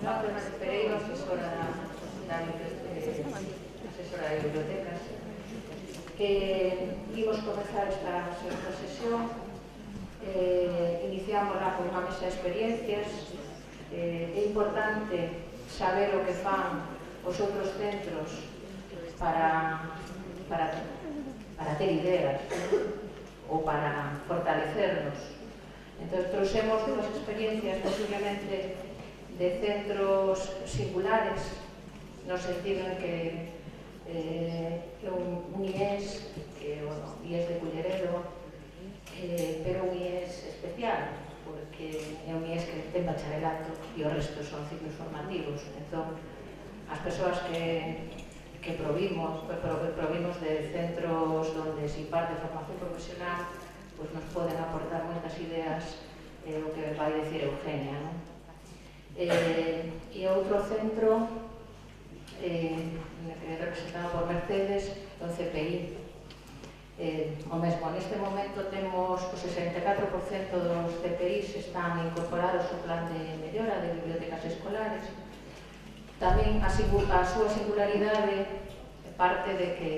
Magdalena Pereiro, asesora de bibliotecas, que imos comenzar esta segunda sesión. Iniciámosla con unha mesa de experiencias. É importante saber o que fan os outros centros para ter ideas ou para fortalecernos. Entón, trouxemos unhas experiencias posiblemente de centros singulares, no sentido en que un IES, que é o IES de Culleredo, pero un IES especial, porque é un IES que ten bacharelato e o resto son ciclos formativos. Entón, as persoas que provimos de centros onde se imparte formación profesional, pois nos poden aportar moitas ideas o que vai dicir Eugenia, non? E outro centro representado por Mercedes, o CPI. O mesmo, neste momento temos o 64% dos CPIs están incorporados ao plan de mellora de bibliotecas escolares. Tamén a súa singularidade parte de que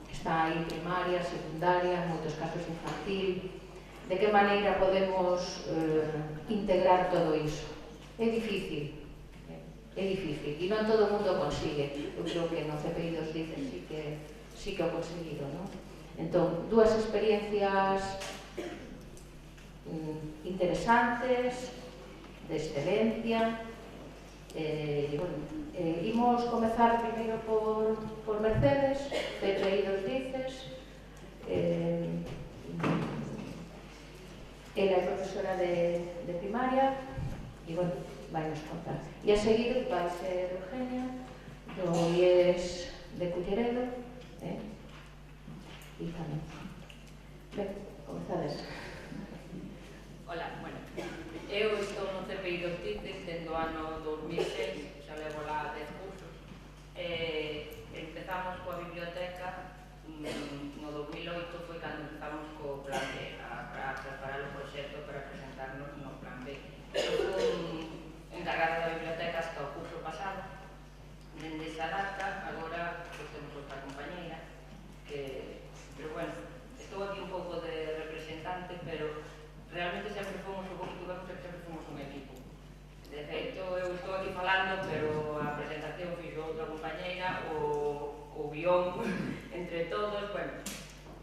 está aí primaria, secundaria, en moitos casos infantil. De que maneira podemos integrar todo iso? É difícil, e non todo o mundo consigue. Eu creo que no CPI dos dices sí que o conseguido, non? Entón, dúas experiencias interesantes, de excelencia. Imos comezar primeiro por Mercedes, CPI dos dices. Ela é profesora de primaria e, bueno, vai nos contar. E a seguir vai ser Eugenia, do IES de Culleredo, e tamén. Ben, comezades. Hola, bueno, eu estou no CPI dos dices desde o ano 2006, xa levo lá 10 cursos. Empezamos coa biblioteca no 2008, foi cando empezamos co plan B, para preparar o proxecto para presentarnos no plan B. Eu fui encargada da biblioteca hasta o curso pasado. Dende esa data, agora temos outra compañeira, pero bueno, estou aquí un pouco de representante, pero realmente sempre fomos o pouco que tuvemos, sempre fomos un equipo. De feito, eu estou aquí falando, pero a presentación fixo outra compañeira, o guión entre todos. Bueno,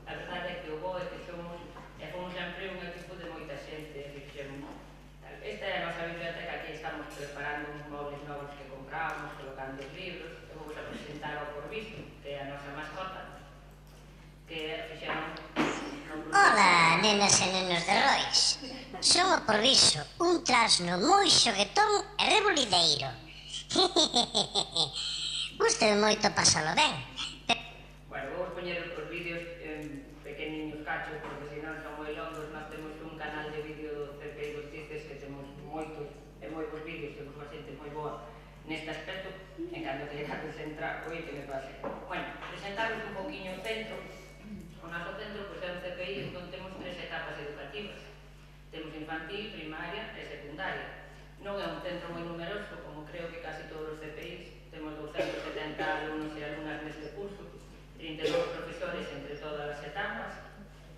a verdade é que o bo é que fomos sempre un equipo de moita xente. Esta é a nosa biblioteca, aquí estamos preparando uns móveis novos que compramos, colocando os libros. Eu vou a presentar ao Corviso, que é a nosa mascota, que fixeron... Ola, nenas e nenos de Rois. Son o Corviso, un trasno moi xoguetón e rebolideiro. Gústame moito pasalo ben. Bueno, vamos poñer os vídeos en pequeniños cachos, porque senón son moi longos. Nós temos un canal de vídeo do CPI dos dices que temos moitos e moi bons vídeos, temos unha xente moi boa neste aspecto. En cambio que llegades a entrar, oi, que me pase. Bueno, presentaros un poquinho o centro. O noso centro é un CPI, entón temos 3 etapas educativas. Temos infantil, primaria e secundaria. Non é un centro moi numeroso, como creo que casi todos os CPIs. Temos 270 alumnos e alumnas neste curso, 32 profesores entre todas as etapas,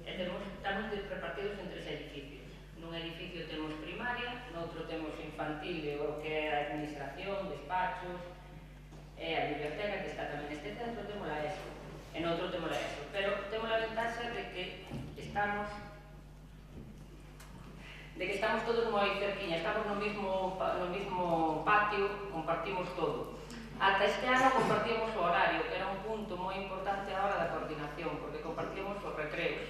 e estamos repartidos en 3 edificios. Nun edificio temos primaria, noutro temos infantil, o que é a administración, despachos, e a biblioteca, que está tamén neste centro, temos a ESO. En outro temos a ESO, pero temos a ventaxa de que estamos todos moi cerquiña, estamos no mismo patio, compartimos todo. Ata este ano compartíamos o horario, que era un punto moi importante a hora da coordinación, porque compartíamos os recreos.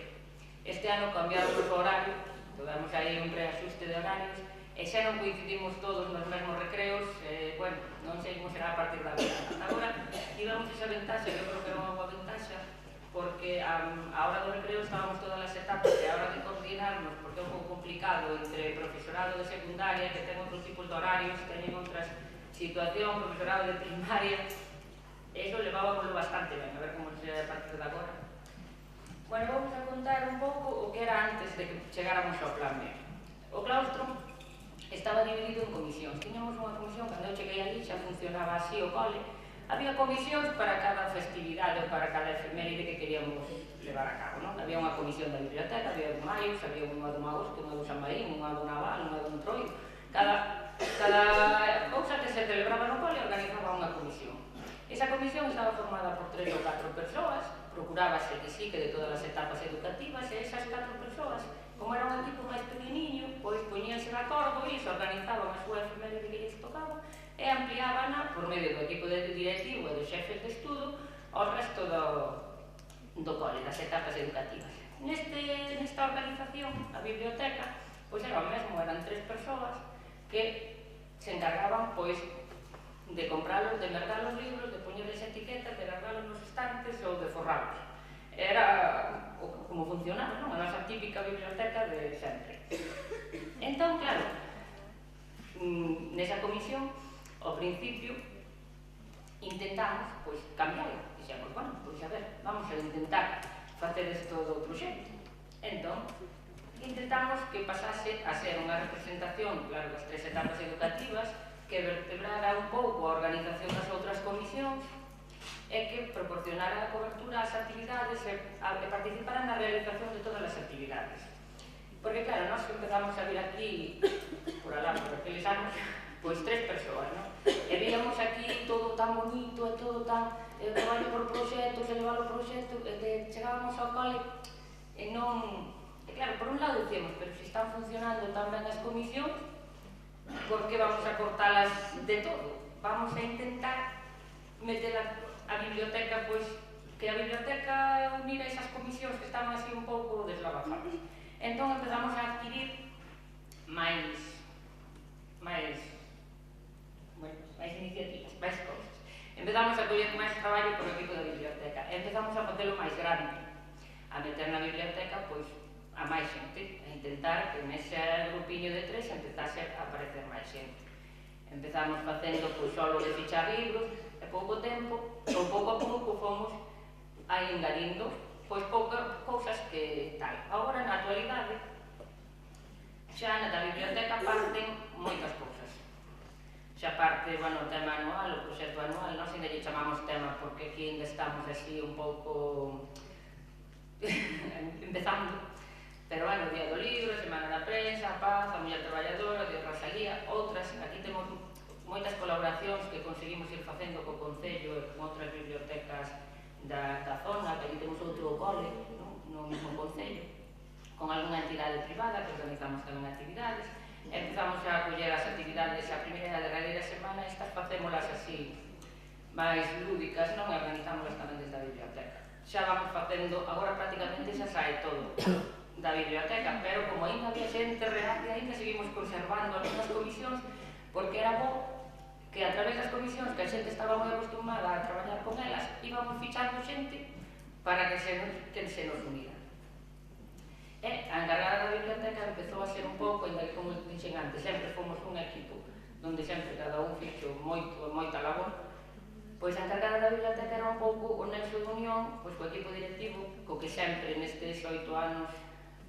Este ano cambiamos o horario, tivemos aí un reaxuste de horarios, e xa non coincidimos todos nos mesmos recreos. Bueno, non sei como será a partir da agora. Hasta agora tivemos esa ventaxa, que eu creo que era unha boa ventaxa, porque a hora do recreo estábamos todas as etapas, e a hora de coordinarnos, porque é un pouco complicado entre profesorado de secundaria, que ten outros tipos de horarios, teñen outras situación, profesorado de primaria, eso levábamoslo bastante ben, a ver como será a partir de agora. Bueno, vamos a contar un pouco o que era antes de que chegáramos ao plan B. O claustro estaba dividido en comisións. Tiñamos unha comisión, cando eu cheguei ali xa funcionaba así o cole, había comisións para cada festividade ou para cada efeméride que queríamos levar a cabo, non? Había unha comisión da biblioteca, había un maio, había unha do agosto, unha do San Marín, unha do Naval, unha do Entroido. Cada cousa que se celebraba no cole organizaba unha comisión. Esa comisión estaba formada por 3 ou 4 persoas, procurábase que sí, que de todas as etapas educativas, e esas 4 persoas, como era un equipo máis pequeniño, pois poñíanse de acordo e se organizaban a súa efeméride que lles tocaba e ampliábana por medio do equipo directivo e dos xefes de estudo ao resto do cole, das etapas educativas. Nesta organización, a biblioteca, pois era o mesmo, eran 3 persoas que se encargaban, pois, de compralos, de mercar os libros, de poñerles etiquetas, de guardarlos nos estantes ou de forrarlos. Era como funcionaba, non? A nosa típica biblioteca de sempre. Entón, claro, nesa comisión, ao principio, intentamos, pois, cambiarlo. Dixemos, bueno, pois, a ver, vamos a intentar facer isto do proxecto. Entón, intentamos que pasase a ser unha representación, claro, das 3 etapas educativas, que vertebrara un pouco a organización das outras comisións e que proporcionara a cobertura ás actividades e participara na realización de todas as actividades. Porque, claro, nós empezamos a vir aquí, por alá, por aqueles anos, pois 3 persoas, non? E víamos aquí todo tan bonito e todo tan traballo por proxectos, elevar o proxecto, e que chegábamos ao cole e non... E claro, por un lado dicíamos, pero se están funcionando tan ben as comisións, por que vamos a cortalas de todo? Vamos a intentar meter a biblioteca, pois, que a biblioteca unira esas comisións que estaban así un pouco deslavazadas. Entón empezamos a adquirir máis iniciativas, máis cousas. Empezamos a coller máis traballo por o equipo da biblioteca. Empezamos a facelo máis grande, a meter na biblioteca, pois, a máis xente, a intentar que nese grupiño de 3 empezase a aparecer máis xente. Empezamos facendo, pois, solo de fichar libros, e pouco tempo, ou pouco a pouco fomos aí engadindo, pois, poucas cousas que tal. Agora, na actualidade, xa na biblioteca parten moitas cousas. Xa parte, bueno, o tema anual, o proxecto anual, nós ainda lle chamamos tema porque aquí ainda estamos así un pouco empezando, pero bueno, o Día do Libro, a Semana da Prensa, a Paz, a Muller Traballadora, de Rosalía, outras, aquí temos moitas colaboracións que conseguimos ir facendo co Concello e con outras bibliotecas da zona, que aquí temos outro cole, no mesmo Concello, con algunha entidade privada que organizamos tamén actividades. Empezamos a coller as actividades a primeira e a derradeira semana, estas facémolas así máis lúdicas, non? E organizámolas tamén desde a biblioteca. Xa vamos facendo, agora prácticamente xa sae todo da biblioteca, pero como ainda había xente reacia, ainda seguimos conservando algunhas comisións, porque era bo que a través das comisións, que a xente estaba moi acostumada a traballar con elas, íbamos fichando xente para que se nos unira. E a encargada da biblioteca empezou a ser un pouco, ainda que como dixen antes, sempre fomos un equipo onde sempre cada un fixo moita labor, pois a encargada da biblioteca era un pouco o nexo de unión, pois co equipo directivo, co que sempre nestes 8 anos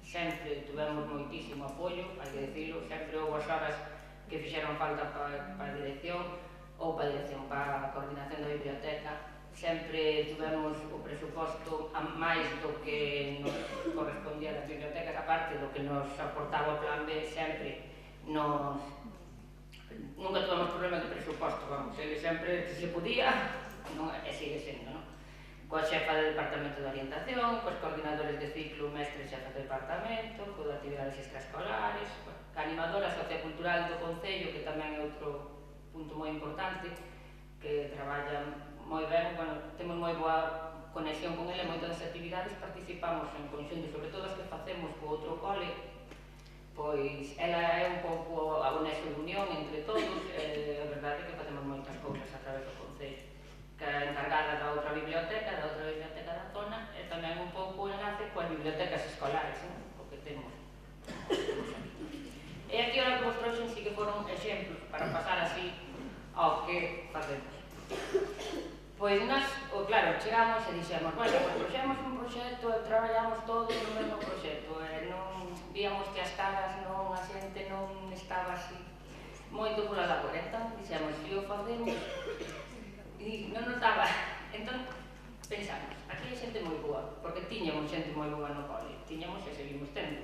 sempre tuvemos moitísimo apoio, hai que dicilo, sempre houve as horas que fixeron falta para a dirección ou para a dirección, para a coordinación da biblioteca. Sempre tivemos o presuposto a máis do que nos correspondía das bibliotecas, aparte do que nos aportaba o plan B, sempre nunca tivemos problema de presuposto, vamos, ele sempre, se podía, e sigue sendo, non? Coa xefa do Departamento de Orientación, cos coordinadores de ciclo, mestres e xefas de departamento, co de actividades extraescolares, ca animadora sociocultural do Concello, que tamén é outro punto moi importante, que traballa moi ben, bueno, temos moi boa conexión con ele, moitas das actividades participamos en conxunto, sobre todo as que facemos co outro cole, pois ela é un pouco a nexo de unión entre todos, é verdade que facemos moitas cousas a través do Concello, que é encargada da outra biblioteca da zona, e tamén un pouco o enlace coas bibliotecas escolares, o que temos aquí. E aquí o que vos trouxen sí que foron exemplos para pasar así ao que facemos. Pois nós, claro, chegamos e dixemos, bueno, puxemos un proxecto e traballamos todos no mesmo proxecto, e non víamos que as caras, non, a xente non estaba así moito pola labor. Entón, dixemos, se o facemos, e non notaba. Entón, pensamos, aquí hai xente moi boa, porque tiñamos xente moi boa no cole, tiñamos e seguimos tendo.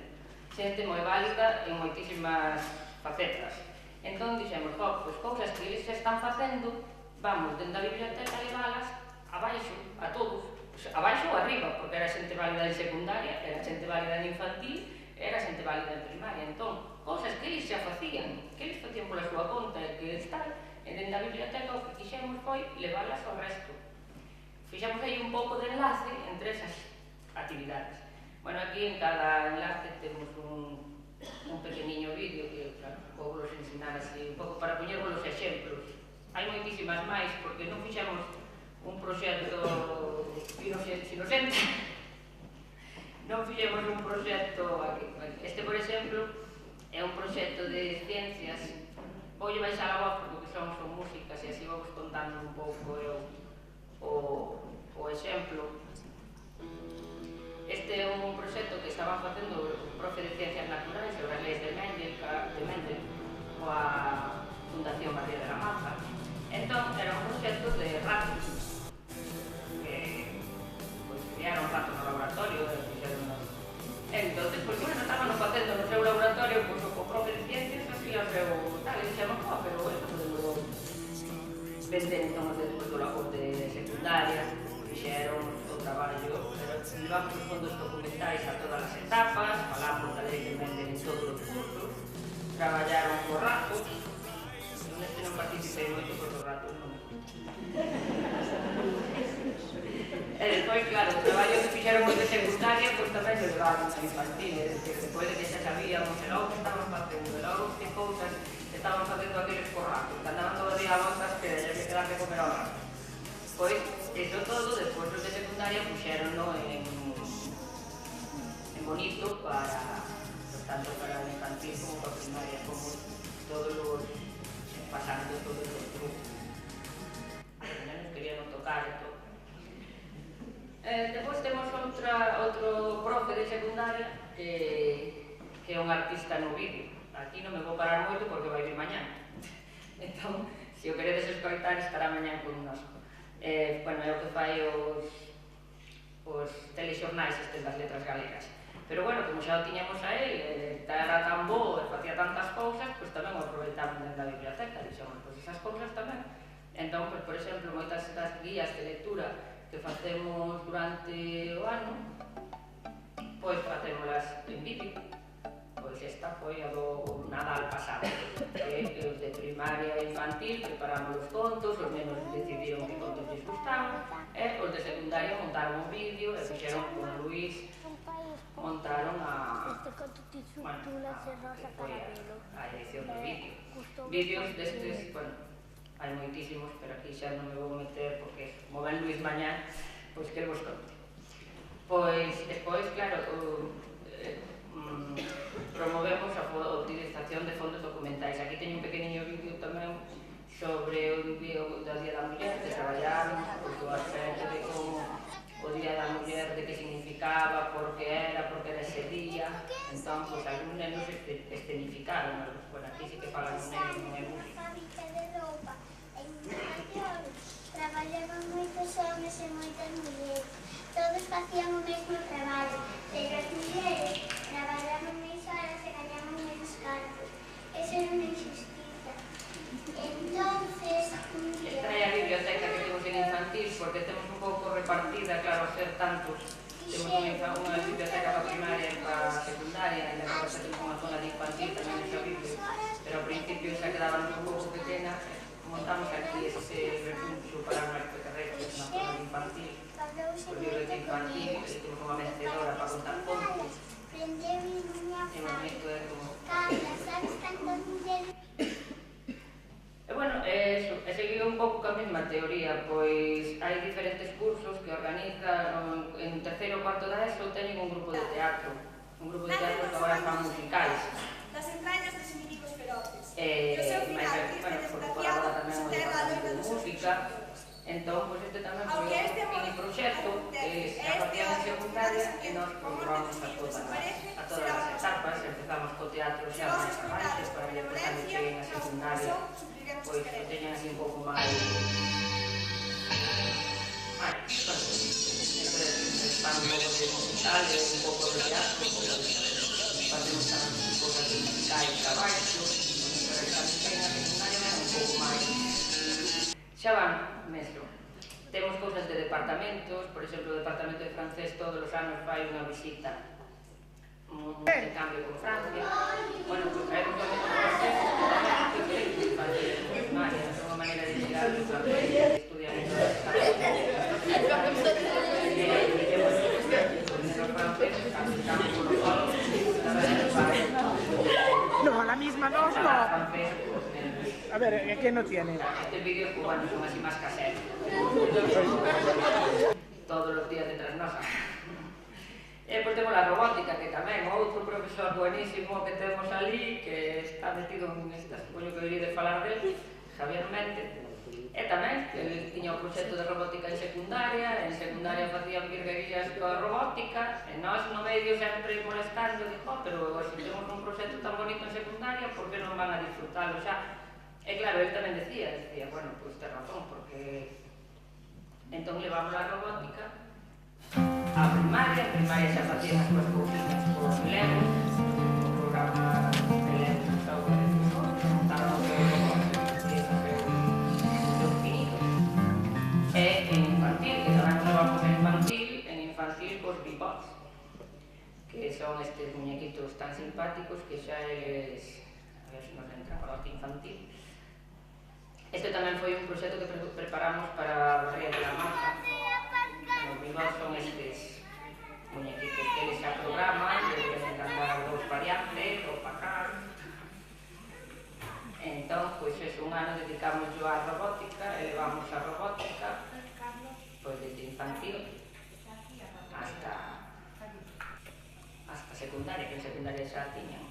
Xente moi válida en moitísimas facetas. Entón, dixemos, pois cousas que eles xa están facendo, vamos dentro da biblioteca a levalas abaixo, a todos, abaixo ou arriba, porque era xente válida en secundaria, era xente válida en infantil, era xente válida en primaria. Entón, cousas que eles xa facían, que eles facían pola súa conta e que tal, e dentro da biblioteca o que quixemos foi levalas ao resto. Fixamos aí un pouco de enlace entre esas actividades. Bueno, aquí en cada enlace temos un pequeniño vídeo que, claro, vou vos ensinar así un pouco para poñervos os exemplos. Hai moitísimas máis, porque non fixamos un proxecto inocente. Non fixemos un proxecto aquí. Este, por exemplo, é un proxecto de ciencias. Voulle baixar a voz porque son músicas e así vamos contando un pouco o exemplo. Este é un proxecto que estaban facendo o profe de Ciencias Naturais sobre as leis de Mendel coa Fundación María de la Maza. Entón, era un proxecto de ratos que criaron ratos no laboratorio e fixeron. Entón, bueno, estaban facendo no seu laboratorio o profe de Ciencias así ao seu tal, e dixemos, pero bueno, podemos vender entón despois do labor de secundaria, fixeron o traballo, llevamos os fondos documentais a todas as etapas, falamos da lei de Mendel en todos os cursos, traballaron por ratos, neste non participei moito por os ratos, non. E despois, claro, o traballo que fixeron moi de secundaria, pois tamén se levaron a infantil, é dicir, despois de que xa sabíamos e logo que estaban facendo, e logo que cousas estaban facendo aqueles por ratos, que andaban todo o día a voltas que que quedan de comer ao rato. Pois, iso todo, despois os de secundaria puxeronno en bonito para, tanto para a infantil como para a primaria, como todos os pasando todos os grupos. Nos queríamos tocar e todo. Depois temos outro profe de secundaria que é un artista no vídeo. Aquí non me vou parar moito porque vai vir mañá. Entón, se o queredes escoitar, estará mañá con nós. Bueno, é o que fai os telexornais estes das letras galegas. Pero bueno, como xa o tiñamos a él, era tan bo e facía tantas cousas, pois tamén o aproveitamos dentro da biblioteca, dixemos, pois esas cousas tamén. Entón, pois, por exemplo, moitas das guías de lectura que facemos durante o ano, pois facémolas en vídeo. Pois esta foi a do Nadal pasado, que os de primaria e infantil preparamos os contos, os nenos decidiron que contos lles gustaban, e os de secundaria montaron un vídeo e fixeron con Luís, montaron a edición do vídeo. Vídeos destes, bueno, hai moitísimos, pero aquí xa non me vou meter porque como ven Luís mañá, pois que vos conte. Pois, despois, claro, promovemos a utilización de fondos documentais. Aquí teño un pequeniño vídeo tamén sobre o Día da Muller, que traballamos o aspecto de como o Día da Muller, de que significaba, por que era ese día. Entón, pois, algúns nenos escenificaron. Bueno, aquí sí que falan un neno, non é música. Traballaban moitos homens e moitas mulleres. Todos facían o mesmo traballo, pero as mulleres traballaban máis horas e gañaban menos cartos. Eso era unha injustiza. Entonces, Esta é a biblioteca que temos en infantil, porque temos un pouco repartida, claro, a ser tantos. Temos unha biblioteca para primaria e para secundaria, e agora xa temos unha zona de infantil tamén nesa biblia, pero ao principio xa quedaban un pouco pequena. Montamos aquí ese recurso para unha extraterrestre na zona de infantil, os libros de infantil, e temos unha mecedora para contar contos. E o momento é como... E bueno, seguiu un pouco a mesma teoría, pois hai diferentes cursos que organizan en terceiro ou cuarto da ESO, teñen un grupo de teatro que agora fan musicais. Das entrañas dos milicos feroces. Por agora tamén hai parte de música. Entón, pois este tamén foi un mini proxecto que se facía en secundaria e nós probamos a todas as etapas. Empezamos co teatro xa máis abaixo para que cheguen a secundaria. secundaria pois que teñan así un pouco máis fan un pouco de musical, un pouco de teatro, facemos tamén cosas de musical e traballo, pero tamén ten a secundaria un pouco máis. Xa van, mesmo. Temos cousas de departamentos, por exemplo, o departamento de francés todos os anos fai unha visita, un intercambio con Francia. Bueno, pues traemos tamén os franceses que tamén que queren facer primaria, é unha maneira de chegar aos franceses que estudian en todas as No, la misma no. A ver, ¿qué no tiene? Estos vídeos cubanos son así más caseros. Todos los días detrás nos. Pues temos la robótica, que tamén outro profesor buenísimo que temos ali, que está metido en estas, coño que debería de falar del, Javier Mente. E tamén, ele tiña o proxecto de robótica en secundaria facían virguerías coa robótica, e nós no medio sempre molestando, pero se temos un proxecto tan bonito en secundaria, por que non van a disfrutalo xa? E claro, ele tamén decía, bueno, pois ten razón, porque entón levamos a robótica a primaria, en primaria xa facían as súas cousiñas por Lego, o programa de Lego que está o que montaron o e en infantil, que tamén nos levamos en infantil cos bipods, que son estes muñequitos tan simpáticos que xa eles, a ver se nos entra para o infantil. Este tamén foi un proxecto que preparamos para a Ría de la Marca. Os bipods son estes muñequitos que eles xa programan, que deben andar dos variantes, ou pacar. Entón, pois un ano dedicamos a robótica, elevamos a robótica, pois desde infantil hasta secundaria, que en secundaria xa tiñan.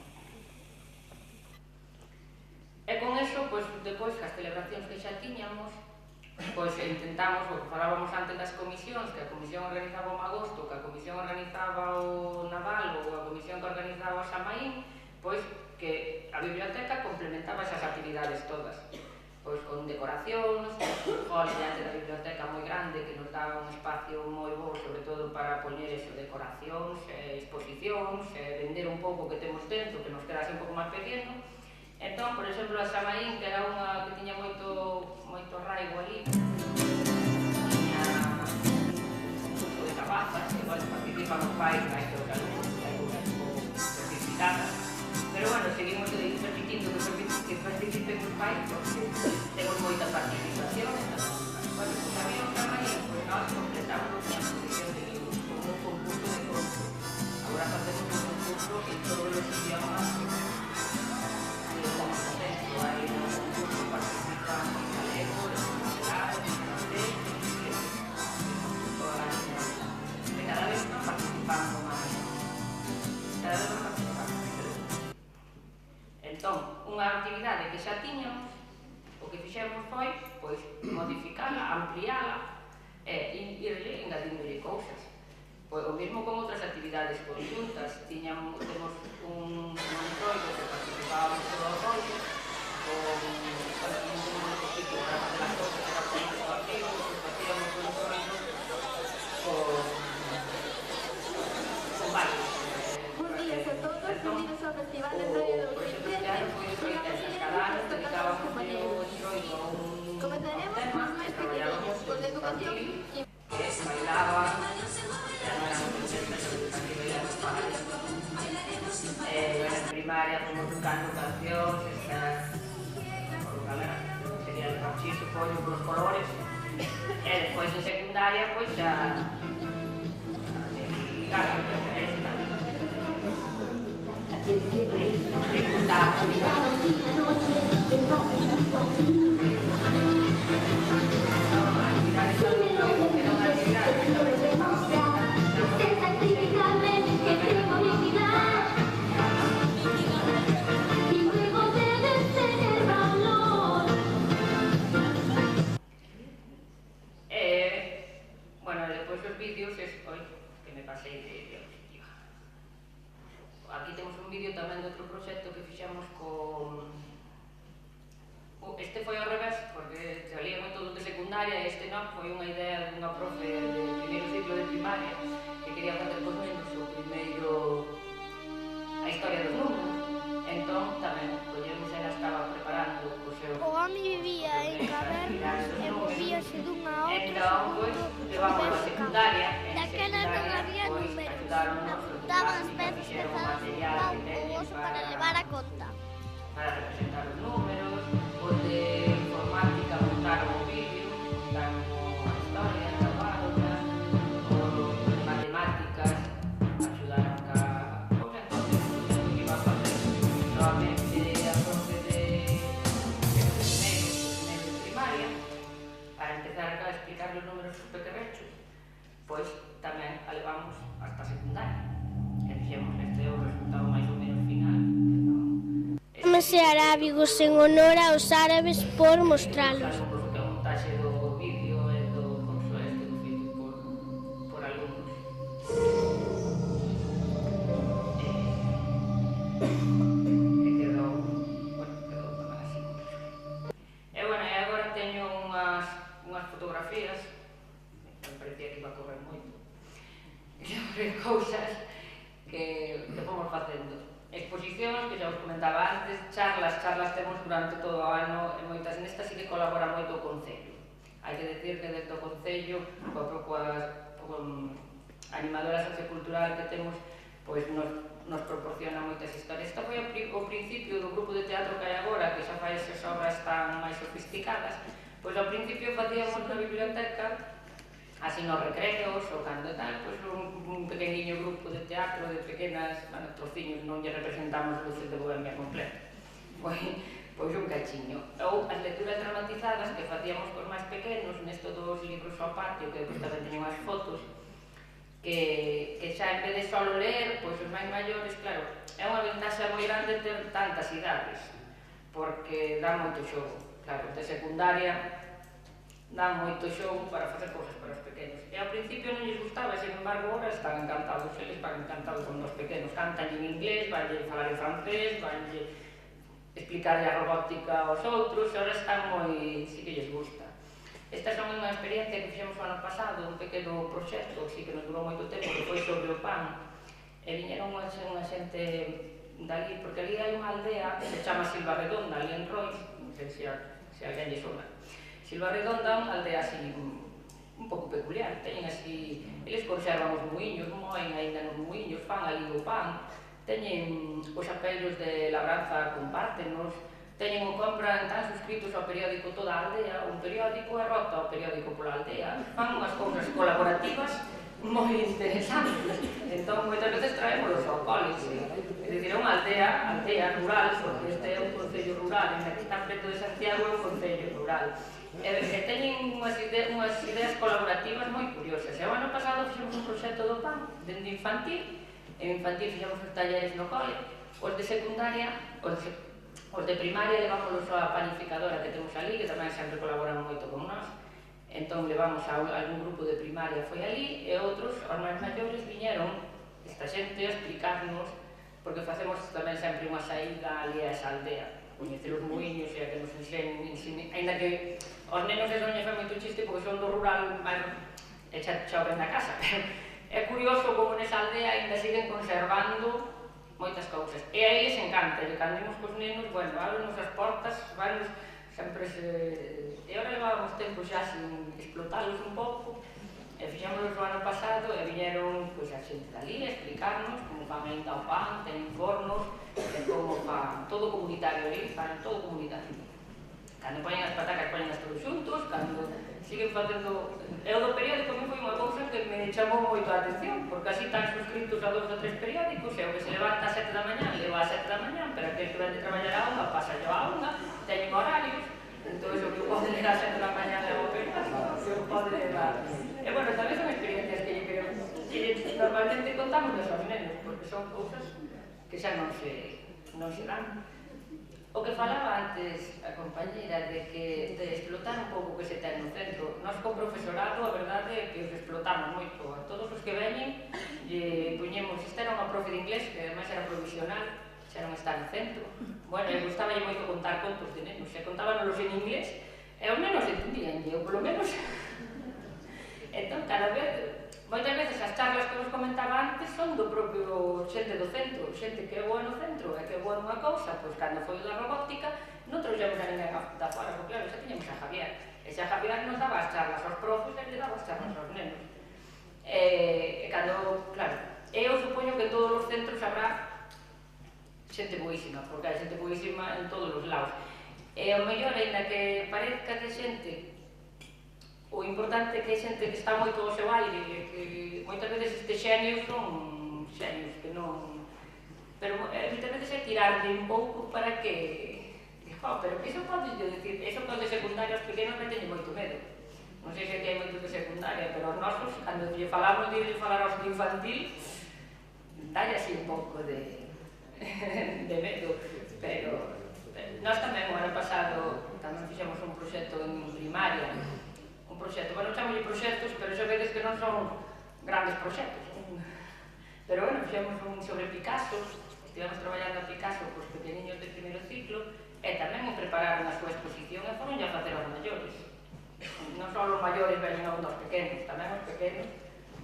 E con eso, pois, depois, as celebracións que xa tiñamos, pois intentamos, o que falábamos antes das comisións, que a comisión organizaba o Magosto, que a comisión organizaba o Naval, ou a comisión que organizaba o Samaín, pois que a biblioteca complementaba esas actividades todas, pois con decoracións, un hall diante da biblioteca moi grande que nos daba un espacio moi bo, sobre todo para poñer eso, decoracións, exposicións, vender un pouco que temos dentro, que nos quedase un pouco máis pequeno. Entón, por exemplo, a Samaín, que era unha que tiña moito arraigo ali, tiña un curso de cabazas, que, bueno, participan os pais, máis que os alumnos, que hai unhas certificadas. Pero, bueno, seguimos repitindo que participen os pais, porque temos moita participación. Bueno, pues a mí o Samaín, pues nós completamos unha exposición de libros con un concurso de contos. Agora facemos un concurso en todos os idiomas. Estamos contentos, hai un concurso, participan en galego, en catalán, en francés, en inglés, toda a nacionalidade. E cada vez están participando máis. Cada vez están participando máis. Entón, unha actividade que xa tiñamos, o que fixemos foi, pois, modificala, ampliala e irle engadíndole cousas. Pois, o mesmo con outras actividades conjuntas, temos un entroido que participábamos todo o rollo, con un poquito para facer as cousas, era con un partido, que facíamos un entroido con varios. Buenos días a todos, bienvenidos ao Festival de Radio de Ourense. Cada ano dedicábamos o entroido a un tema que traballábamos con educación, que bailaba, en primaria fomos tocando cancións, sería el marchizo, pollo, por os colores, e despois en secundaria, pois xa bueno, despois os vídeos que me pasei de objetivo. Aquí temos un vídeo tamén de outro proxecto que fixemos con Este foi ao revés, porque salía moito de secundaria e este non, foi unha idea dunha profe de primeiro ciclo de primaria que quería facer cos nenos o primeiro a historia dos números. Entón, tamén, collemos, ela estaba preparando o seu... O home vivía en cavernas e movíase dunha a outra entón, pois, levamos a secundaria. Daquela non había números, apuntaban as pezas pezadas no pau ou oso para levar a conta. Para representar os números, os de informática montaron o vídeo, montaron a historia, grabaronla, os de matemáticas axudaron ca... Pois entonces, o que iba a facer novamente a profe de primeiro de primaria, para empezar a explicar os números pequerrechos, pois tamén a levamos hasta secundaria. E dixemos, este é o resultado máis ou menos final. Chámase arábigos en honor aos árabes por mostralos. Que a montaxe do vídeo e do curso este do feito por alumnos. E quedou tamén así. E bueno, e agora teño unhas fotografías, me parecía que iba a correr moito, sobre cousas que fomos facendo. Exposicións, que xa vos comentaba antes, charlas temos durante todo o ano e moitas nestas sí que colabora moito o Concello. Hai que decir que desde o Concello, coas animadora sociocultural que temos, pois nos proporciona moitas historias. Esta foi o principio do grupo de teatro que hai agora, que xa fai esas obras tan máis sofisticadas. Pois ao principio facíamos na biblioteca, así nos recreos ou cando tal, pois un pequeniño grupo de teatro de pequenas, trociños, non lle representamos luces de Bohemia completa. Pois un cachiño. Ou as lecturas dramatizadas que facíamos cos máis pequenos, nesto dos libros ao patio, que depois tamén teñen as fotos, que xa en vez de solo ler, pois os máis maiores, claro, é unha ventaxa moi grande ter tantas idades, porque dá moito xogo. Claro, de secundaria dá moito xogo para facer cousas para os pequenos. E ao principio non lles gustaba, sin embargo, agora están encantados, eles van encantados con os pequenos. Cantan en inglés, vanlle falar en francés, vanlle explicarlle a robótica aos outros, e agora están moi... sí que lles gusta. Esta son unha experiencia que fixemos o ano pasado, un pequeno proxecto, sí que nos durou moito tempo, que foi sobre o pan. E viñeron unha xente dali, porque ali hai unha aldea que se chama Silva Redonda, ali en Rois, non sei se alguén lle sona. Silva Redonda é unha aldea así un pouco peculiar, teñen así, eles conservan os muiños, moen ainda nos muiños, fan ali o pan, teñen os apeiros de labranza, compártenos, teñen o compran, están suscritos ao periódico toda a aldea, un periódico e rota o periódico pola aldea, fan unhas cousas colaborativas moi interesantes. Entón, moitas veces traémolos ao cole, é dicir, é unha aldea rural, porque este é un concello rural, e aquí tan preto de Santiago é un concello rural. E teñen unhas ideas colaborativas moi curiosas. E o ano pasado fixemos un proxecto do pan, dende infantil, e en infantil fixemos os talleres no cole, os de secundaria, os de primaria levámonos á panificadora que temos ali, que tamén sempre colaboran moito con nós. Entón levamos a algún grupo de primaria foi ali, e outros, os máis maiores, viñeron esta xente a explicarnos, porque facemos tamén sempre unha saída ali a esa aldea, coñecer os muiños e a que nos enxen, ainda que os nenos eso non lle fai moito chiste porque son do rural e xa ven na casa, pero é curioso como nesa aldea ainda siguen conservando moitas cousas. E a eles encanta, e cando imos cos nenos, bueno, ábrenos as portas, vanos sempre se... E agora levábamos tempo xa sin explotalos un pouco, e fixámonos o ano pasado e viñeron a xente dali a explicarnos como fan ainda o pan, teñen fornos, e como fan todo comunitario ali, fan todo comunitario. Cando poñen as patacas, poñen todos xuntos, cando siguen facendo... E o do periódico me foi unha cousa que me chamou moito a atención, porque así están suscritos a 2 ou 3 periódicos, e o que se levanta a 7 da mañá, leva a 7 da mañá, pero aquel que vai de traballar a unha, pasa yo a unha, teñen horarios, entón o que pode ler a 7 da mañá leva o periódico, o que pode levar... E bueno, tamén son experiencias que normalmente contamos aos nenos, porque son cousas que xa non se dan. O que falaba antes a compañera de explotar un pouco que se ten no centro, nós co profesorado a verdade é que os explotamos moito. A todos os que veñen lle poñemos, esta era unha profe de inglés que ademais era provisional, xa non está no centro, bueno, eu gustaba moito contar contos de nenos, e contábanos en inglés, e os nenos entendían, e eu, polo menos... Entón, cada vez, moitas veces as charlas que vos comentaba antes son do propio xente do centro, xente que é boa no centro e que é boa nunha cousa, pois cando foi o da robótica, non trouxemos a ninguén da fora, porque claro, xa tiñamos a Javier, e xa Javier nos daba as charlas aos profes e lle daba as charlas aos nenos. E cando, claro, eu supoño que en todos os centros habrá xente boísima, porque hai xente boísima en todos os lados. E o mellor, ainda que parezca que xente, o importante é que hai xente que está moito ao seu aire, e que moitas veces estes xenios son xenios que non... Pero moitas veces é tirar de un pouco para que... pero que iso pode dicir, iso que os de secundaria os pequenos me teñen moito medo. Non sei se hai moito de secundaria, pero os nosos, cando lle falamos de falar aos de infantil, dalle así un pouco de medo, pero nós tamén o ano pasado tamén fixemos un proxecto en primaria, un proxecto, bueno, chamamos proxectos, pero xa vedes que non son grandes proxectos, pero bueno, fixemos un sobre Picasso, estivemos traballando a Picasso cos pequeniños de primeiro ciclo, e tamén o prepararon a súa exposición e foron a facer aos maiores. Non só os maiores veñen a un dos pequenos, tamén os pequenos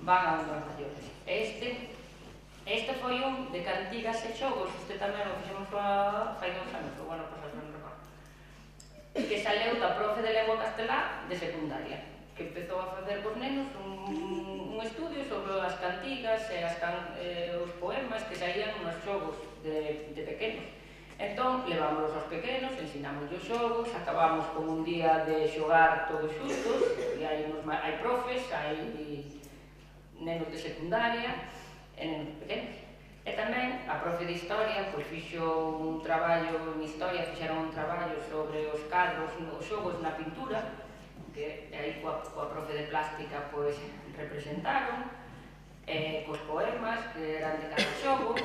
van a un dos maiores. Este foi un de cantigas e xogos, este tamén o fixemos fai 2 anos, ou ano pasado, non recordo, que saleu da profe de lengua castelá de secundaria, que empezou a facer cos nenos un estudio sobre as cantigas e os poemas que saían nos xogos de pequenos. Entón, levámonos aos pequenos, ensinamos os xogos, acabamos con un día de xogar todos xuntos, e hai profes, hai nenos de secundaria, e nenos pequenos. E tamén a profe de historia fixo un traballo en historia, fixeron un traballo sobre os cadros, os xogos na pintura, que aí coa profe de plástica representaron, cos poemas que eran de cada xogo,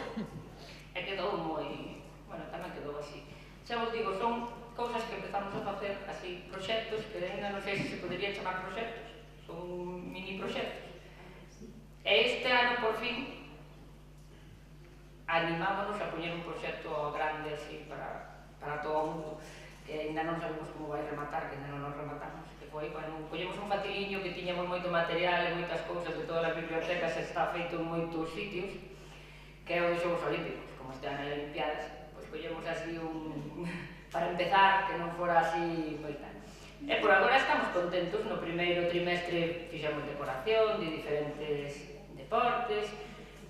e quedou moi... bueno, tamén quedou así. Xa vos digo, son cousas que empezamos a facer así, proxectos que ainda non sei se poderían chamar proxectos, son mini proxectos. E este ano, por fin, animámonos a poñer un proxecto grande así para todo o mundo, que ainda non sabemos como vai rematar, que ainda non nos rematamos, que foi, bueno, collemos un fatiliño que tiñamos moito material e moitas cousas de todas as bibliotecas, está feito en moitos sitios, que é o dos Xogos Olímpicos, como este ano hai Olimpiadas, pois collemos así para empezar, que non fora así moita. E por agora estamos contentos, no primeiro trimestre fixemos decoración de diferentes deportes,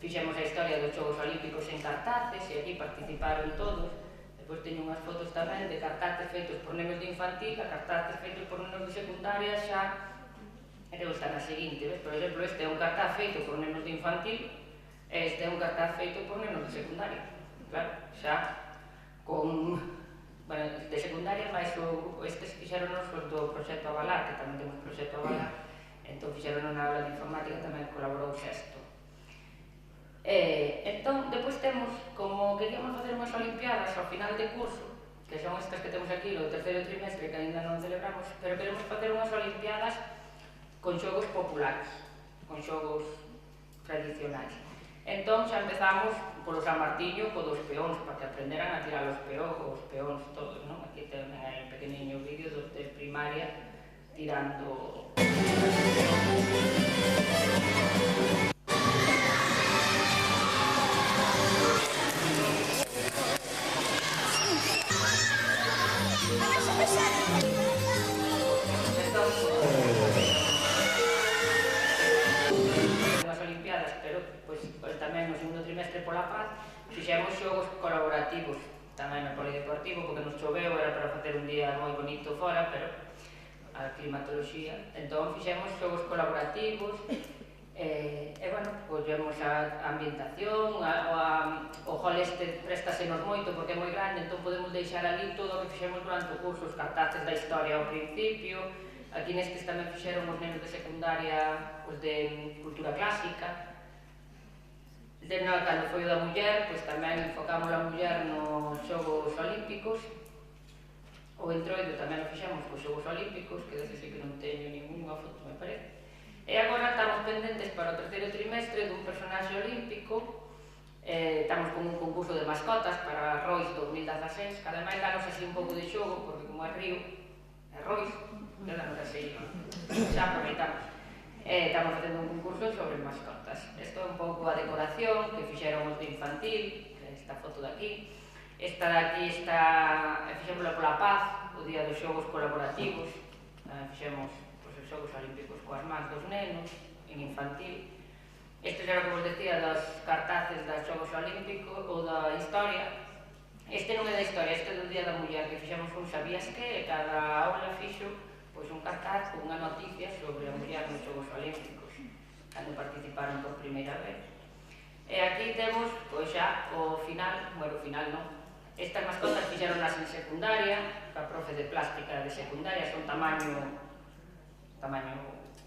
fixemos a historia dos Xogos Olímpicos en cartaces e aquí participaron todos. Depois teño unhas fotos tamén de cartaces feitos por nenos de infantil a cartaces feitos por nenos de secundaria xa, e que está na seguinte, ves? Por exemplo, este é un cartaz feito por nenos de infantil e este é un cartaz feito por nenos de secundaria. Claro, xa con... bueno, de secundaria máis o grupo, estes fixeronos os do Proxecto Avalar, que tamén temos Proxecto Avalar, entón fixeronos na aula de informática, tamén colaborou Sexto. Entón, depois temos, como queríamos facer unhas olimpiadas ao final de curso, que son estas que temos aquí, o terceiro trimestre, que ainda non celebramos, pero queremos facer unhas olimpiadas con xogos populares, con xogos tradicionais. Entón, xa empezamos polo San Martiño, co dos peóns, para que aprenderan a tirar os peóns todos, non? Aquí tamén hai un pequeniño vídeo dos de primaria tirando... unhas olimpiadas, pero tamén no segundo trimestre pola paz fixemos xogos colaborativos tamén no polideportivo, porque nos choveu, era para facer un día moi bonito fora, pero a climatoloxía, entón fixemos xogos colaborativos e bueno, collemos a ambientación, o hall este préstasenos moito porque é moi grande, entón podemos deixar ali todo o que fixemos durante o curso, os cartaces da historia ao principio, aquí nestes tamén fixeron os nenos de secundaria, os de cultura clásica. Cando foi o da muller, pois tamén enfocamos a muller nos Xogos Olímpicos. O entroido tamén o fixemos cos Xogos Olímpicos, que dese que non teño ninguna foto, me parece. E agora estamos pendentes para o terceiro trimestre dun personaxe olímpico Estamos con un concurso de mascotas para Rois 2016, que ademais danos así un pouco de xogo, porque como é río, é Rois, danos así, xa aproveitamos. Estamos facendo un concurso sobre mascotas. Isto é un pouco a decoración que fixeron os de infantil, que é esta foto de aquí. Esta de aquí está, fixémosla pola paz, o día dos xogos colaborativos. Fixemos os xogos olímpicos coas mans dos nenos, en infantil. Este era o que vos decía dos cartaces dos xogos olímpicos ou da historia. Este non é da historia, este é do Día da Muller, que fixemos un sabías que, cada aula fixo un cartaz con unha noticia sobre a muller nos Xogos Olímpicos, cando participaron por primeira vez. E aquí temos, pois xa, o final, bueno, o final non. Estas mascotas fixeronlas en secundaria, a profe de plástica de secundaria, son tamaño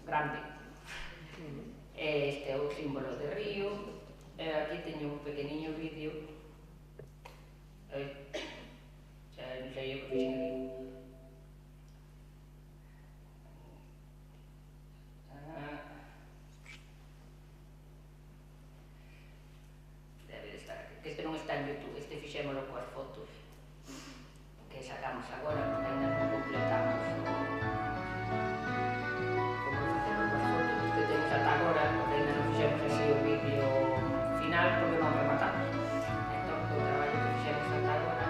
grande. Este é o símbolo de río. Aquí teño un pequeniño vídeo. Xa non sei o que fixen aquí. Debe de estar aquí. Que este non está en YouTube, este fixémolo coas fotos que sacamos agora, porque ainda non completamos como facemos coas fotos que temos ata agora, porque ainda non fixemos así o vídeo final, porque non rematamos. Entón, o traballo que fixemos ata agora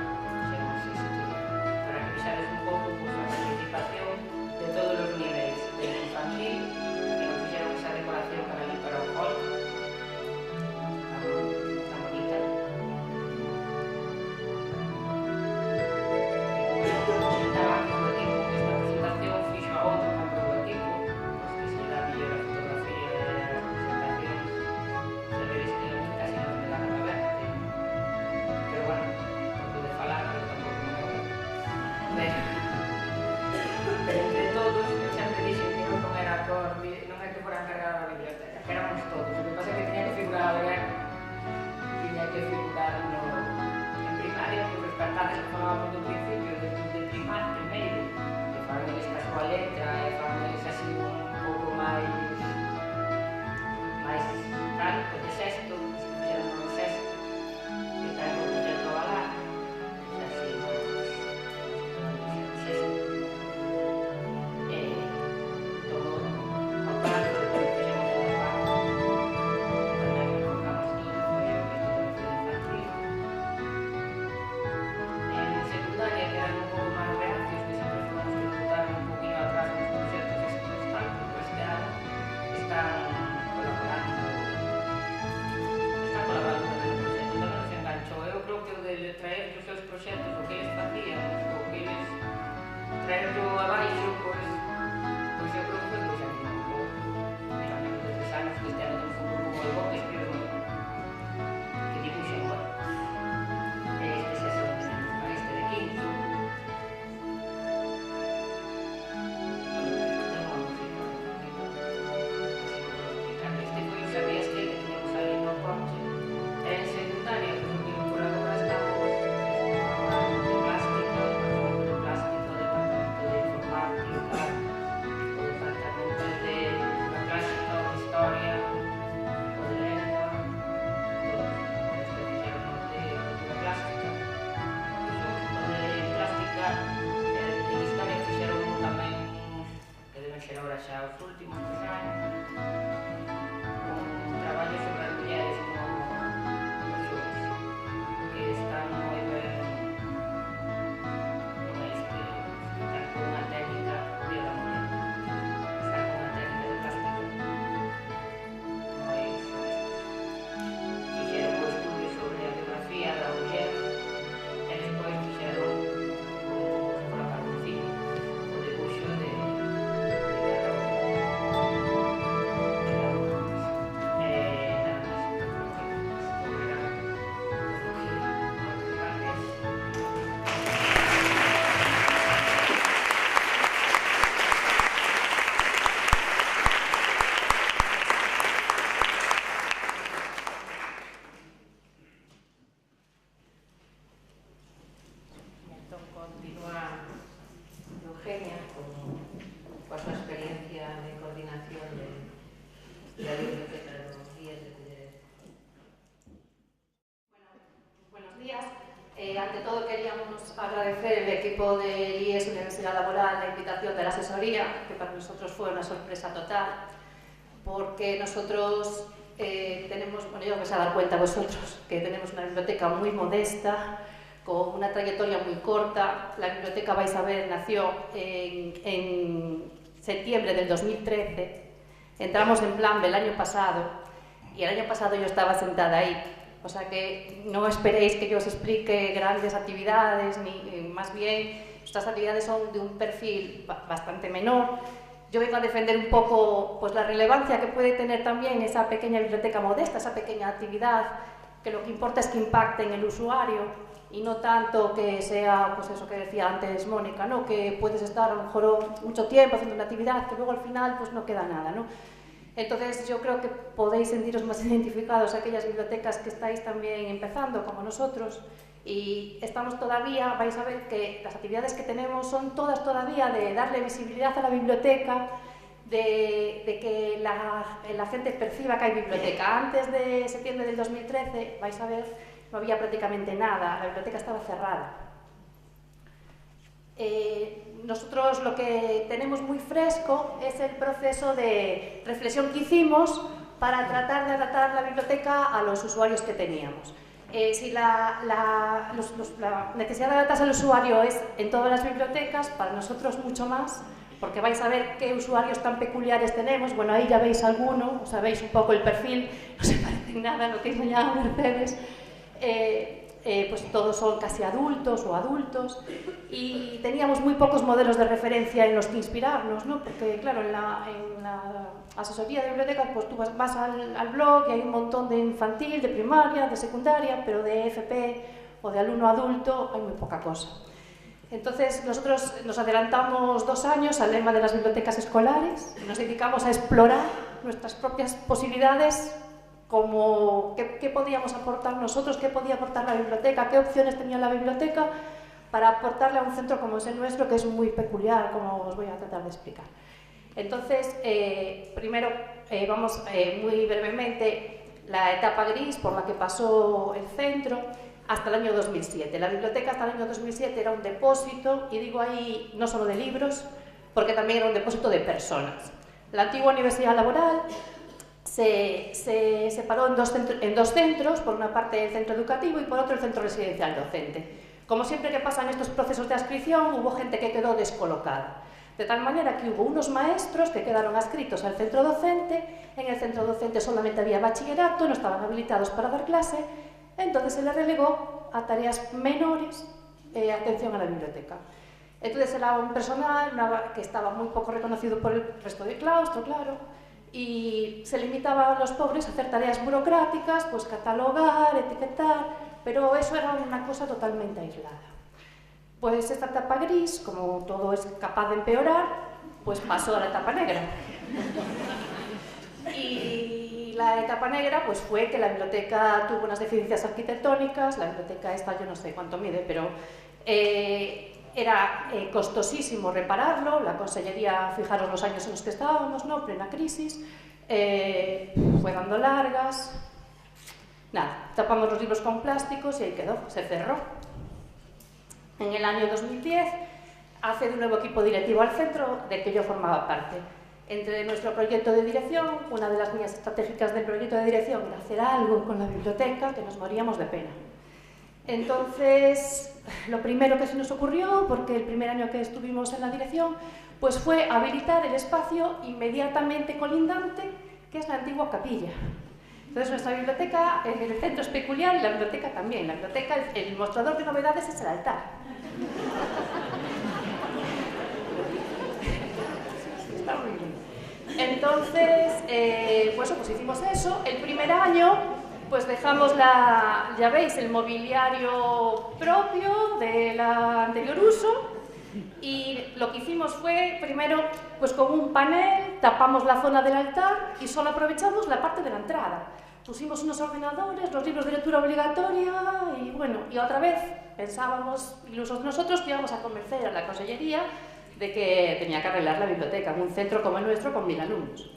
agradecer el equipo de IES Universidad Laboral la invitación de la asesoría, que para nosotros fue una sorpresa total, porque nosotros tenemos, bueno, yo que os a dar cuenta vosotros, que tenemos una biblioteca muy modesta, con una trayectoria muy corta. La biblioteca, vais a ver, nació en septiembre del 2013, entramos en plan el año pasado, y el año pasado yo estaba sentada ahí. O sea que no esperéis que yo os explique grandes actividades, ni más bien estas actividades son de un perfil bastante menor. Yo vengo a defender un poco pues, la relevancia que puede tener también esa pequeña biblioteca modesta, esa pequeña actividad, que lo que importa es que impacte en el usuario y no tanto que sea, pues eso que decía antes Mónica, ¿no? Que puedes estar a lo mejor mucho tiempo haciendo una actividad que luego al final pues, no queda nada, ¿no? Entonces yo creo que podéis sentiros más identificados a aquellas bibliotecas que estáis también empezando, como nosotros, y estamos todavía, vais a ver que las actividades que tenemos son todas todavía de darle visibilidad a la biblioteca, de que la gente perciba que hay biblioteca. Antes de septiembre del 2013, vais a ver, no había prácticamente nada, la biblioteca estaba cerrada. Nosotros lo que tenemos muy fresco es el proceso de reflexión que hicimos para tratar de adaptar la biblioteca a los usuarios que teníamos. Si la necesidad de adaptarse al usuario es en todas las bibliotecas, para nosotros mucho más, porque vais a ver qué usuarios tan peculiares tenemos. Bueno, ahí ya veis alguno, sabéis un poco el perfil, no se parece en nada a lo que enseñaba Mercedes. Pues todos son casi adultos o adultos, y teníamos muy pocos modelos de referencia en los que inspirarnos, ¿no? Porque claro, en la asesoría de bibliotecas pues tú vas al blog y hay un montón de infantil, de primaria, de secundaria, pero de FP o de alumno adulto hay muy poca cosa. Entonces nosotros nos adelantamos 2 años al lema de las bibliotecas escolares y nos dedicamos a explorar nuestras propias posibilidades, como qué podíamos aportar nosotros, qué podía aportar la biblioteca, qué opciones tenía la biblioteca para aportarle a un centro como es el nuestro, que es muy peculiar, como os voy a tratar de explicar. Entonces, primero vamos muy brevemente la etapa gris por la que pasó el centro hasta el año 2007. La biblioteca hasta el año 2007 era un depósito, y digo ahí no solo de libros, porque también era un depósito de personas. La antigua Universidad Laboral se separó en dos centros, por una parte el centro educativo y por otro el centro residencial docente. Como siempre que pasa en estos procesos de adscripción, hubo gente que quedó descolocada, de tal manera que hubo unos maestros que quedaron adscritos al centro docente. En el centro docente solamente había bachillerato, no estaban habilitados para dar clase, entonces se les relegó a tareas menores, atención a la biblioteca. Entonces era un personal que estaba muy poco reconocido por el resto del claustro, claro, y se limitaba a los pobres a hacer tareas burocráticas, pues catalogar, etiquetar, pero eso era una cosa totalmente aislada. Pues esta etapa gris, como todo es capaz de empeorar, pues pasó a la etapa negra. Y la etapa negra pues fue que la biblioteca tuvo unas deficiencias arquitectónicas. La biblioteca esta yo no sé cuánto mide, pero era costosísimo repararlo. La consellería, fijaros los años en los que estábamos, ¿no? Plena crisis, fue dando largas. Nada, tapamos los libros con plásticos y ahí quedó, se cerró. En el año 2010 hace de un nuevo equipo directivo al centro, del que yo formaba parte. Entre nuestro proyecto de dirección, una de las líneas estratégicas del proyecto de dirección era hacer algo con la biblioteca, que nos moríamos de pena. Entonces, lo primero que se nos ocurrió, porque el primer año que estuvimos en la dirección, pues fue habilitar el espacio inmediatamente colindante, que es la antigua capilla. Entonces, nuestra biblioteca, el centro es peculiar y la biblioteca también. La biblioteca, el mostrador de novedades es el altar. Está muy bien. Entonces, pues hicimos eso. El primer año, pues dejamos ya veis, el mobiliario propio del anterior uso, y lo que hicimos fue, primero, pues con un panel, tapamos la zona del altar y solo aprovechamos la parte de la entrada. Pusimos unos ordenadores, los libros de lectura obligatoria y bueno, y otra vez pensábamos, ilusos nosotros, que íbamos a convencer a la consellería de que tenía que arreglar la biblioteca en un centro como el nuestro con 1000 alumnos.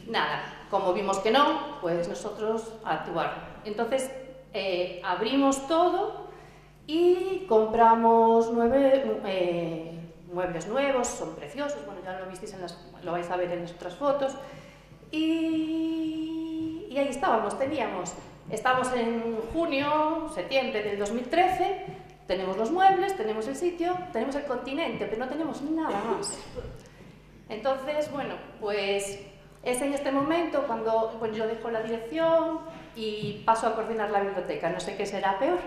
Nada, como vimos que no, pues nosotros a actuar. Entonces abrimos todo y compramos muebles nuevos, son preciosos, bueno, ya lo visteis, lo vais a ver en las otras fotos, y ahí estamos en junio, septiembre del 2013, tenemos los muebles, tenemos el sitio, tenemos el continente, pero no tenemos nada más. Entonces, bueno, pues es en este momento cuando yo dejo la dirección y paso a coordinar la biblioteca, no sé qué será peor.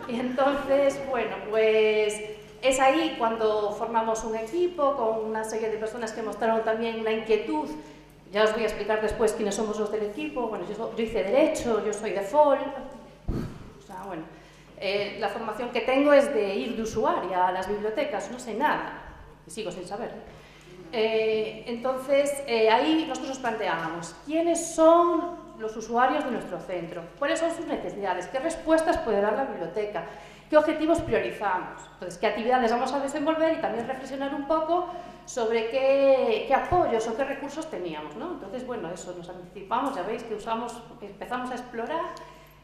Y entonces, bueno, pues es ahí cuando formamos un equipo con una serie de personas que mostraron también una inquietud. Ya os voy a explicar después quiénes somos los del equipo. Bueno, yo hice Derecho, yo soy de FOL. O sea, bueno, la formación que tengo es de ir de usuaria a las bibliotecas, no sé nada, y sigo sin saber. Entonces, ahí nosotros nos planteábamos quiénes son los usuarios de nuestro centro, cuáles son sus necesidades, qué respuestas puede dar la biblioteca, qué objetivos priorizamos, entonces qué actividades vamos a desenvolver y también reflexionar un poco sobre qué apoyos o qué recursos teníamos, ¿no? Entonces, bueno, eso nos anticipamos, ya veis que empezamos a explorar.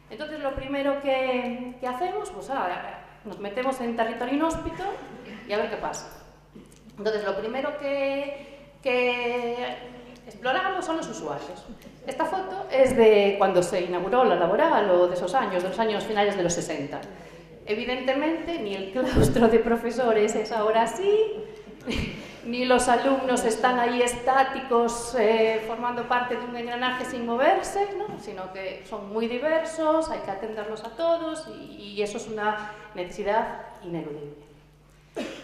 Entonces, lo primero que hacemos, pues nos metemos en territorio inhóspito y a ver qué pasa. Entonces, lo primero que exploramos son los usuarios. Esta foto es de cuando se inauguró la laboral o de esos años, de los años finales de los 60. Evidentemente, ni el claustro de profesores es ahora así, ni los alumnos están ahí estáticos formando parte de un engranaje sin moverse, ¿no? Sino que son muy diversos, hay que atenderlos a todos y eso es una necesidad ineludible.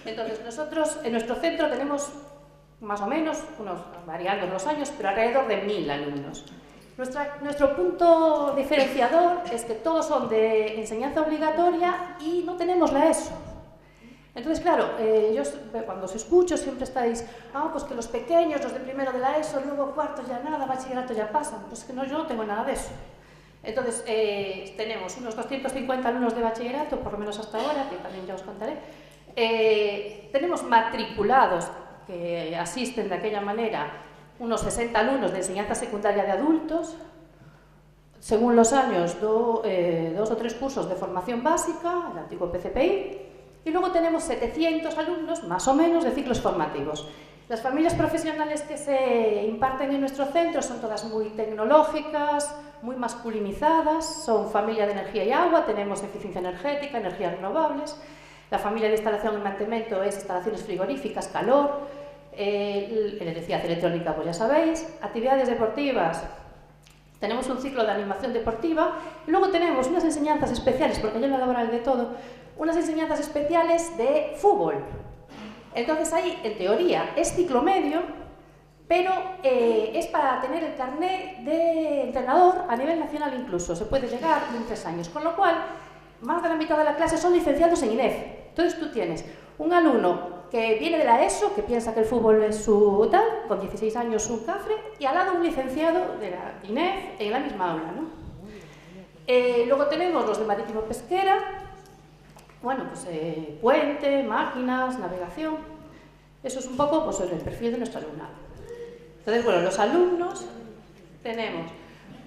Entonces, nosotros en nuestro centro tenemos más o menos, variando los años, pero alrededor de 1000 alumnos. Nuestro punto diferenciador es que todos son de enseñanza obligatoria y no tenemos la ESO. Entonces, claro, yo cuando os escucho siempre estáis, pues que los pequeños, los de primero de la ESO, luego cuarto ya nada, bachillerato ya pasan. Pues que no, yo no tengo nada de eso. Entonces, tenemos unos 250 alumnos de bachillerato, por lo menos hasta ahora, que también ya os contaré. Tenemos matriculados que asisten de aquella manera unos 60 alumnos de enseñanza secundaria de adultos, según los años 2 o 3 cursos de formación básica, el antiguo PCPI, y luego tenemos 700 alumnos, más o menos, de ciclos formativos. Las familias profesionales que se imparten en nuestro centro son todas muy tecnológicas, muy masculinizadas, son familia de energía y agua, tenemos eficiencia energética, energías renovables. La familia de instalación y mantenimiento es instalaciones frigoríficas, calor, electricidad electrónica, pues ya sabéis, actividades deportivas. Tenemos un ciclo de animación deportiva y luego tenemos unas enseñanzas especiales, porque yo en la laboral de todo, unas enseñanzas especiales de fútbol. Entonces ahí, en teoría, es ciclo medio, pero es para tener el carnet de entrenador a nivel nacional incluso, se puede llegar en 3 años, con lo cual más de la mitad de la clase son licenciados en INEF. Entonces tú tienes un alumno que viene de la ESO, que piensa que el fútbol es su tal, con 16 años un cafre, y al lado un licenciado de la INEF en la misma aula, ¿no? Luego tenemos los de marítimo pesquera, bueno, pues puente, máquinas, navegación. Eso es un poco pues, el perfil de nuestro alumnado. Entonces, bueno, los alumnos tenemos,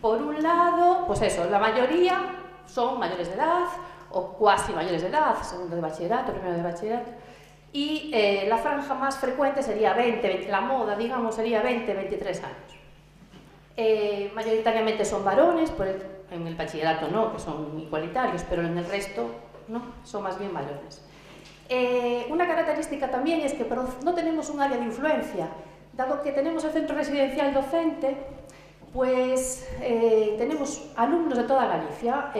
por un lado, pues eso, la mayoría son mayores de edad o cuasi mayores de edad, segundo de bachillerato, primero de bachillerato, y la franja más frecuente sería 20, la moda, digamos, sería 20, 23 años. Mayoritariamente son varones, en el bachillerato no, que son igualitarios, pero en el resto no, son más bien varones. Una característica también es que no tenemos un área de influencia, dado que tenemos el centro residencial docente, pues tenemos alumnos de toda Galicia.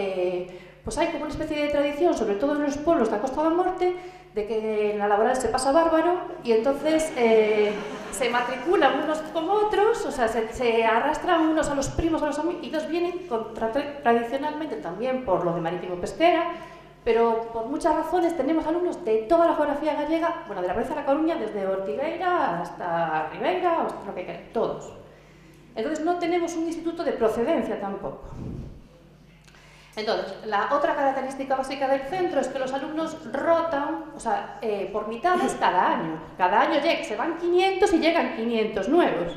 Pues hay como una especie de tradición, sobre todo en los pueblos de la Costa da Morte, de que en la laboral se pasa bárbaro y entonces se matriculan unos con otros, o sea, se arrastran unos a los primos, a los amigos, y dos vienen tradicionalmente también por lo de marítimo pesquera, pero por muchas razones tenemos alumnos de toda la geografía gallega, bueno, de la provincia de La Coruña, desde Ortigueira hasta Ribeira, hasta lo que quieran, todos. Entonces no tenemos un instituto de procedencia tampoco. Entonces, la otra característica básica del centro es que los alumnos rotan, o sea, por mitades cada año. Cada año se van 500 y llegan 500 nuevos.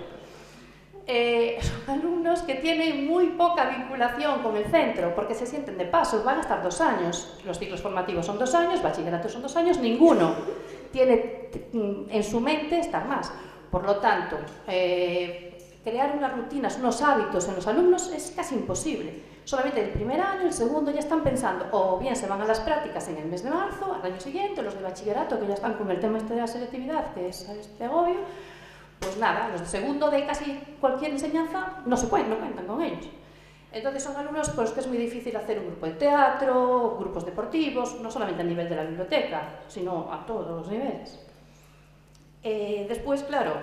son alumnos que tienen muy poca vinculación con el centro, porque se sienten de paso, van a estar 2 años, los ciclos formativos son 2 años, bachillerato son 2 años, ninguno tiene en su mente estar más. Por lo tanto, crear unas rutinas, unos hábitos en los alumnos es casi imposible. Solamente el primer año, el segundo ya están pensando, o bien se van a las prácticas en el mes de marzo, al año siguiente, los de bachillerato que ya están con el tema este de la selectividad, que es este agobio, pues nada, los de segundo de casi cualquier enseñanza no cuentan con ellos. Entonces son alumnos con los que es muy difícil hacer un grupo de teatro, grupos deportivos, no solamente a nivel de la biblioteca, sino a todos los niveles. Después, claro,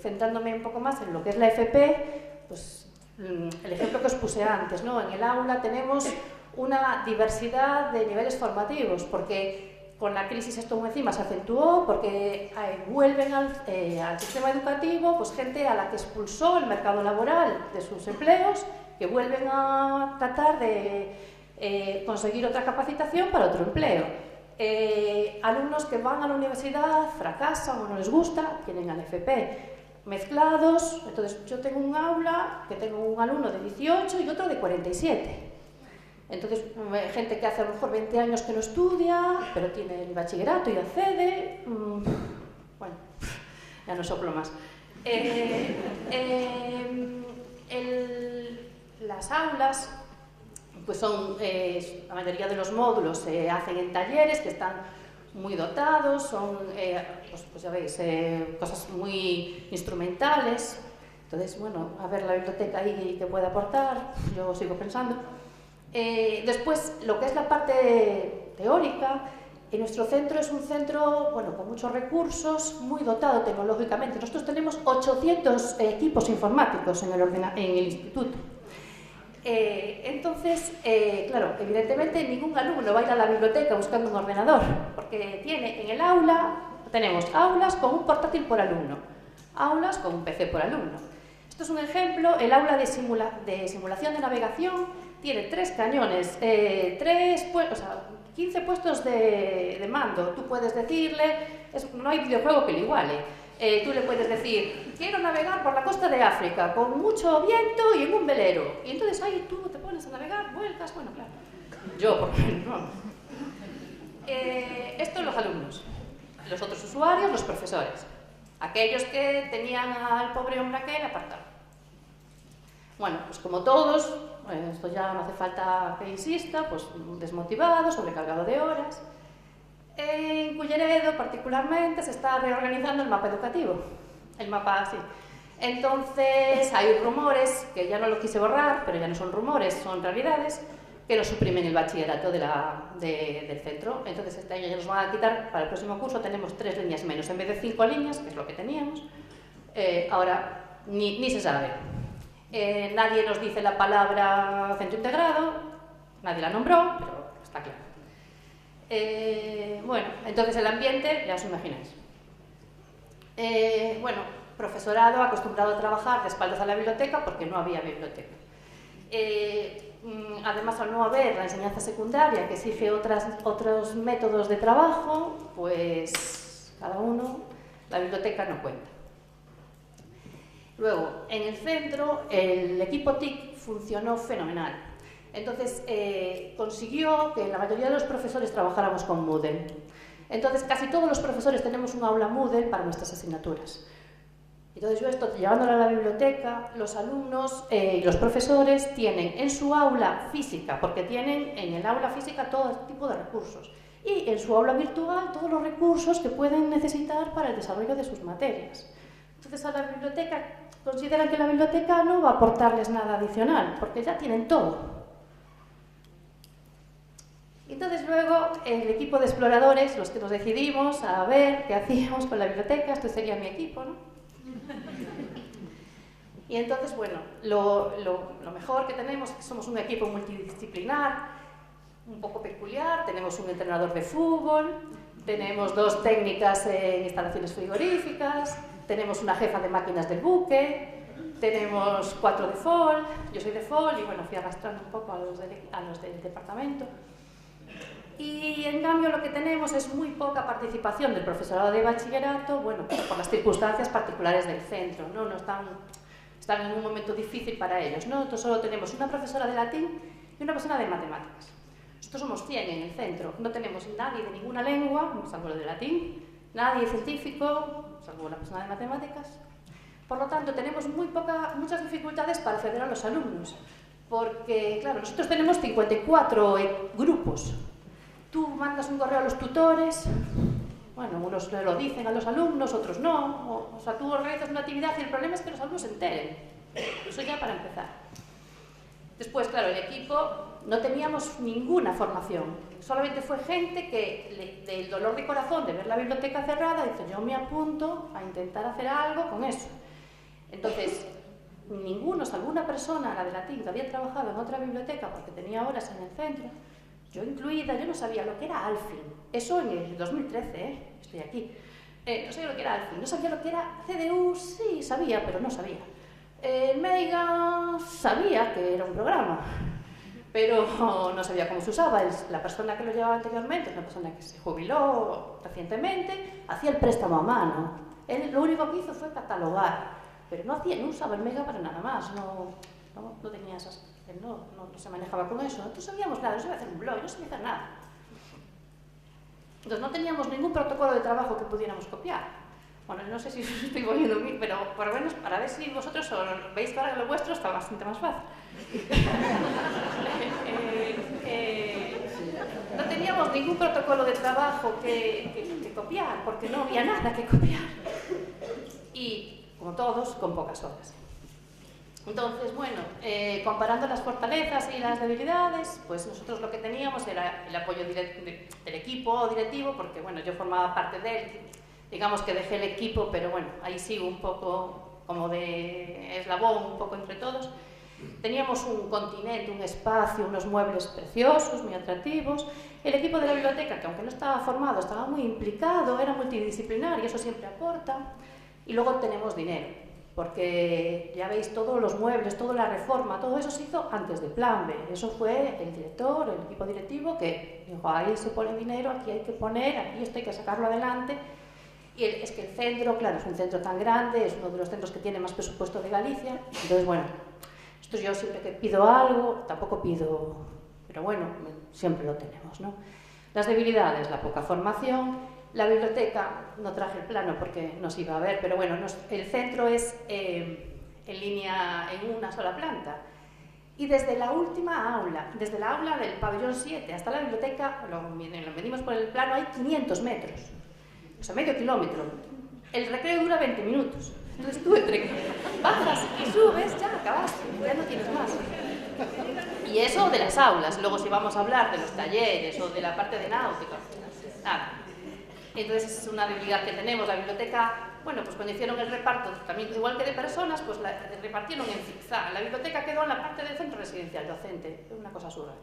centrándome un poco más en lo que es la FP, pues el ejemplo que os puse antes, ¿no? En el aula tenemos una diversidad de niveles formativos, porque con la crisis esto encima se acentuó, porque vuelven al sistema educativo pues gente a la que expulsó el mercado laboral de sus empleos, que vuelven a tratar de conseguir otra capacitación para otro empleo. Alumnos que van a la universidad, fracasan o no les gusta, vienen al FP. Mezclados, entonces yo tengo un aula que tengo un alumno de 18 y otro de 47. Entonces, gente que hace a lo mejor 20 años que no estudia, pero tiene el bachillerato y accede. Bueno, ya no soplo más. Las aulas, pues son, la mayoría de los módulos se hacen en talleres que están muy dotados, son, pues ya veis, cosas muy instrumentales. Entonces, bueno, a ver la biblioteca ahí que puede aportar, yo sigo pensando. Después, lo que es la parte teórica, nuestro centro es un centro, bueno, con muchos recursos, muy dotado tecnológicamente. Nosotros tenemos 800 equipos informáticos en el instituto. Entonces, claro, evidentemente ningún alumno va a ir a la biblioteca buscando un ordenador, porque en el aula, tenemos aulas con un portátil por alumno, aulas con un PC por alumno. Esto es un ejemplo, el aula de simulación de navegación tiene 3 cañones, 15 puestos de mando. Tú puedes decirle, no hay videojuego que lo iguale. Tú le puedes decir, quiero navegar por la costa de África con mucho viento y en un velero. Y entonces ahí tú te pones a navegar, vueltas, bueno, claro. Yo, por ejemplo, no. Esto los alumnos. Los otros usuarios, los profesores. Aquellos que tenían al pobre hombre aquel apartado. Bueno, pues como todos, esto ya no hace falta que insista, pues desmotivado, sobrecargado de horas. En Culleredo, particularmente, se está reorganizando el mapa educativo. El mapa así. Entonces, hay rumores, que ya no lo quise borrar, pero ya no son rumores, son realidades, que nos suprimen el bachillerato del centro. Entonces, este año ya nos van a quitar, para el próximo curso tenemos 3 líneas menos, en vez de 5 líneas, que es lo que teníamos. Ahora, ni se sabe. Nadie nos dice la palabra centro integrado, nadie la nombró, pero está claro. Bueno, entonces el ambiente, ya os imagináis. Bueno, profesorado acostumbrado a trabajar de espaldas a la biblioteca porque no había biblioteca. Además, al no haber la enseñanza secundaria que exige otros métodos de trabajo, pues cada uno, la biblioteca no cuenta. Luego, en el centro, el equipo TIC funcionó fenomenal. Entonces, consiguió que la mayoría de los profesores trabajáramos con Moodle. Entonces, casi todos los profesores tenemos un aula Moodle para nuestras asignaturas. Entonces, yo esto, llevándolo a la biblioteca, los alumnos y los profesores tienen en su aula física, porque tienen en el aula física todo tipo de recursos, y en su aula virtual todos los recursos que pueden necesitar para el desarrollo de sus materias. Entonces, a la biblioteca, consideran que la biblioteca no va a aportarles nada adicional, porque ya tienen todo. Entonces luego el equipo de exploradores, los que nos decidimos a ver qué hacíamos con la biblioteca, esto sería mi equipo, ¿no? Y entonces, bueno, lo mejor que tenemos es que somos un equipo multidisciplinar, un poco peculiar, tenemos un entrenador de fútbol, tenemos 2 técnicas en instalaciones frigoríficas, tenemos una jefa de máquinas del buque, tenemos 4 de FOL, yo soy de FOL y bueno, fui arrastrando un poco a los del departamento. Y en cambio lo que tenemos es muy poca participación del profesorado de bachillerato, bueno, por las circunstancias particulares del centro, ¿no? Están están en un momento difícil para ellos, ¿no? Entonces solo tenemos una profesora de latín y una persona de matemáticas. Nosotros somos 100 en el centro, no tenemos nadie de ninguna lengua, salvo el de latín, nadie científico, salvo la persona de matemáticas. Por lo tanto, tenemos muchas dificultades para acceder a los alumnos, porque, claro, nosotros tenemos 54 grupos. Tú mandas un correo a los tutores, bueno, unos lo dicen a los alumnos, otros no, o sea, tú organizas una actividad y el problema es que los alumnos se enteren. Eso ya para empezar. Después, claro, el equipo no teníamos ninguna formación, solamente fue gente que del dolor de corazón de ver la biblioteca cerrada dice, yo me apunto a intentar hacer algo con eso. Entonces, alguna persona, la de latín, que había trabajado en otra biblioteca porque tenía horas en el centro, yo incluida, yo no sabía lo que era Alfin. Eso en el 2013, estoy aquí. No sabía lo que era Alfin, no sabía lo que era CDU, sí sabía, pero no sabía. Meiga sabía que era un programa, pero no sabía cómo se usaba. La persona que lo llevaba anteriormente, una persona que se jubiló recientemente, hacía el préstamo a mano. Él lo único que hizo fue catalogar, pero no usaba el Meiga para nada más, no tenía esas... No se manejaba con eso, no sabíamos nada, no sabía hacer un blog, no sabía hacer nada. Entonces no teníamos ningún protocolo de trabajo que pudiéramos copiar. Bueno, no sé si os estoy volviendo a mí, pero por lo menos para ver si vosotros veis que ahora lo vuestro está bastante más fácil. No teníamos ningún protocolo de trabajo que copiar, porque no había nada que copiar. Y, como todos, con pocas horas. Entonces, bueno, comparando las fortalezas y las debilidades, pues nosotros lo que teníamos era el apoyo del equipo directivo, porque, bueno, yo formaba parte de él, digamos que dejé el equipo, pero bueno, ahí sigo un poco como de eslabón, un poco entre todos. Teníamos un continente, un espacio, unos muebles preciosos, muy atractivos. El equipo de la biblioteca, que aunque no estaba formado, estaba muy implicado, era multidisciplinar y eso siempre aporta. Y luego tenemos dinero, porque ya veis, todos los muebles, toda la reforma, todo eso se hizo antes del Plan B. Eso fue el director, el equipo directivo, que dijo, ahí se pone dinero, aquí hay que poner, aquí esto hay que sacarlo adelante. Y es que el centro, claro, es un centro tan grande, es uno de los centros que tiene más presupuesto de Galicia. Entonces, bueno, esto yo siempre que pido algo, tampoco pido, pero bueno, siempre lo tenemos, ¿no? Las debilidades, la poca formación. La biblioteca, no traje el plano porque no se iba a ver, pero bueno, el centro es en una sola planta. Y desde la última aula, desde la aula del pabellón 7 hasta la biblioteca, lo medimos por el plano, hay 500 metros, o sea, medio kilómetro. El recreo dura 20 minutos. Entonces tú entre que bajas y subes, ya acabaste, ya no tienes más. Y eso de las aulas. Luego si vamos a hablar de los talleres o de la parte de náutica, nada. Entonces es una debilidad que tenemos. La biblioteca, bueno, pues cuando hicieron el reparto, también igual que de personas, pues la repartieron en zigzag. La biblioteca quedó en la parte del centro residencial docente, una cosa surreal.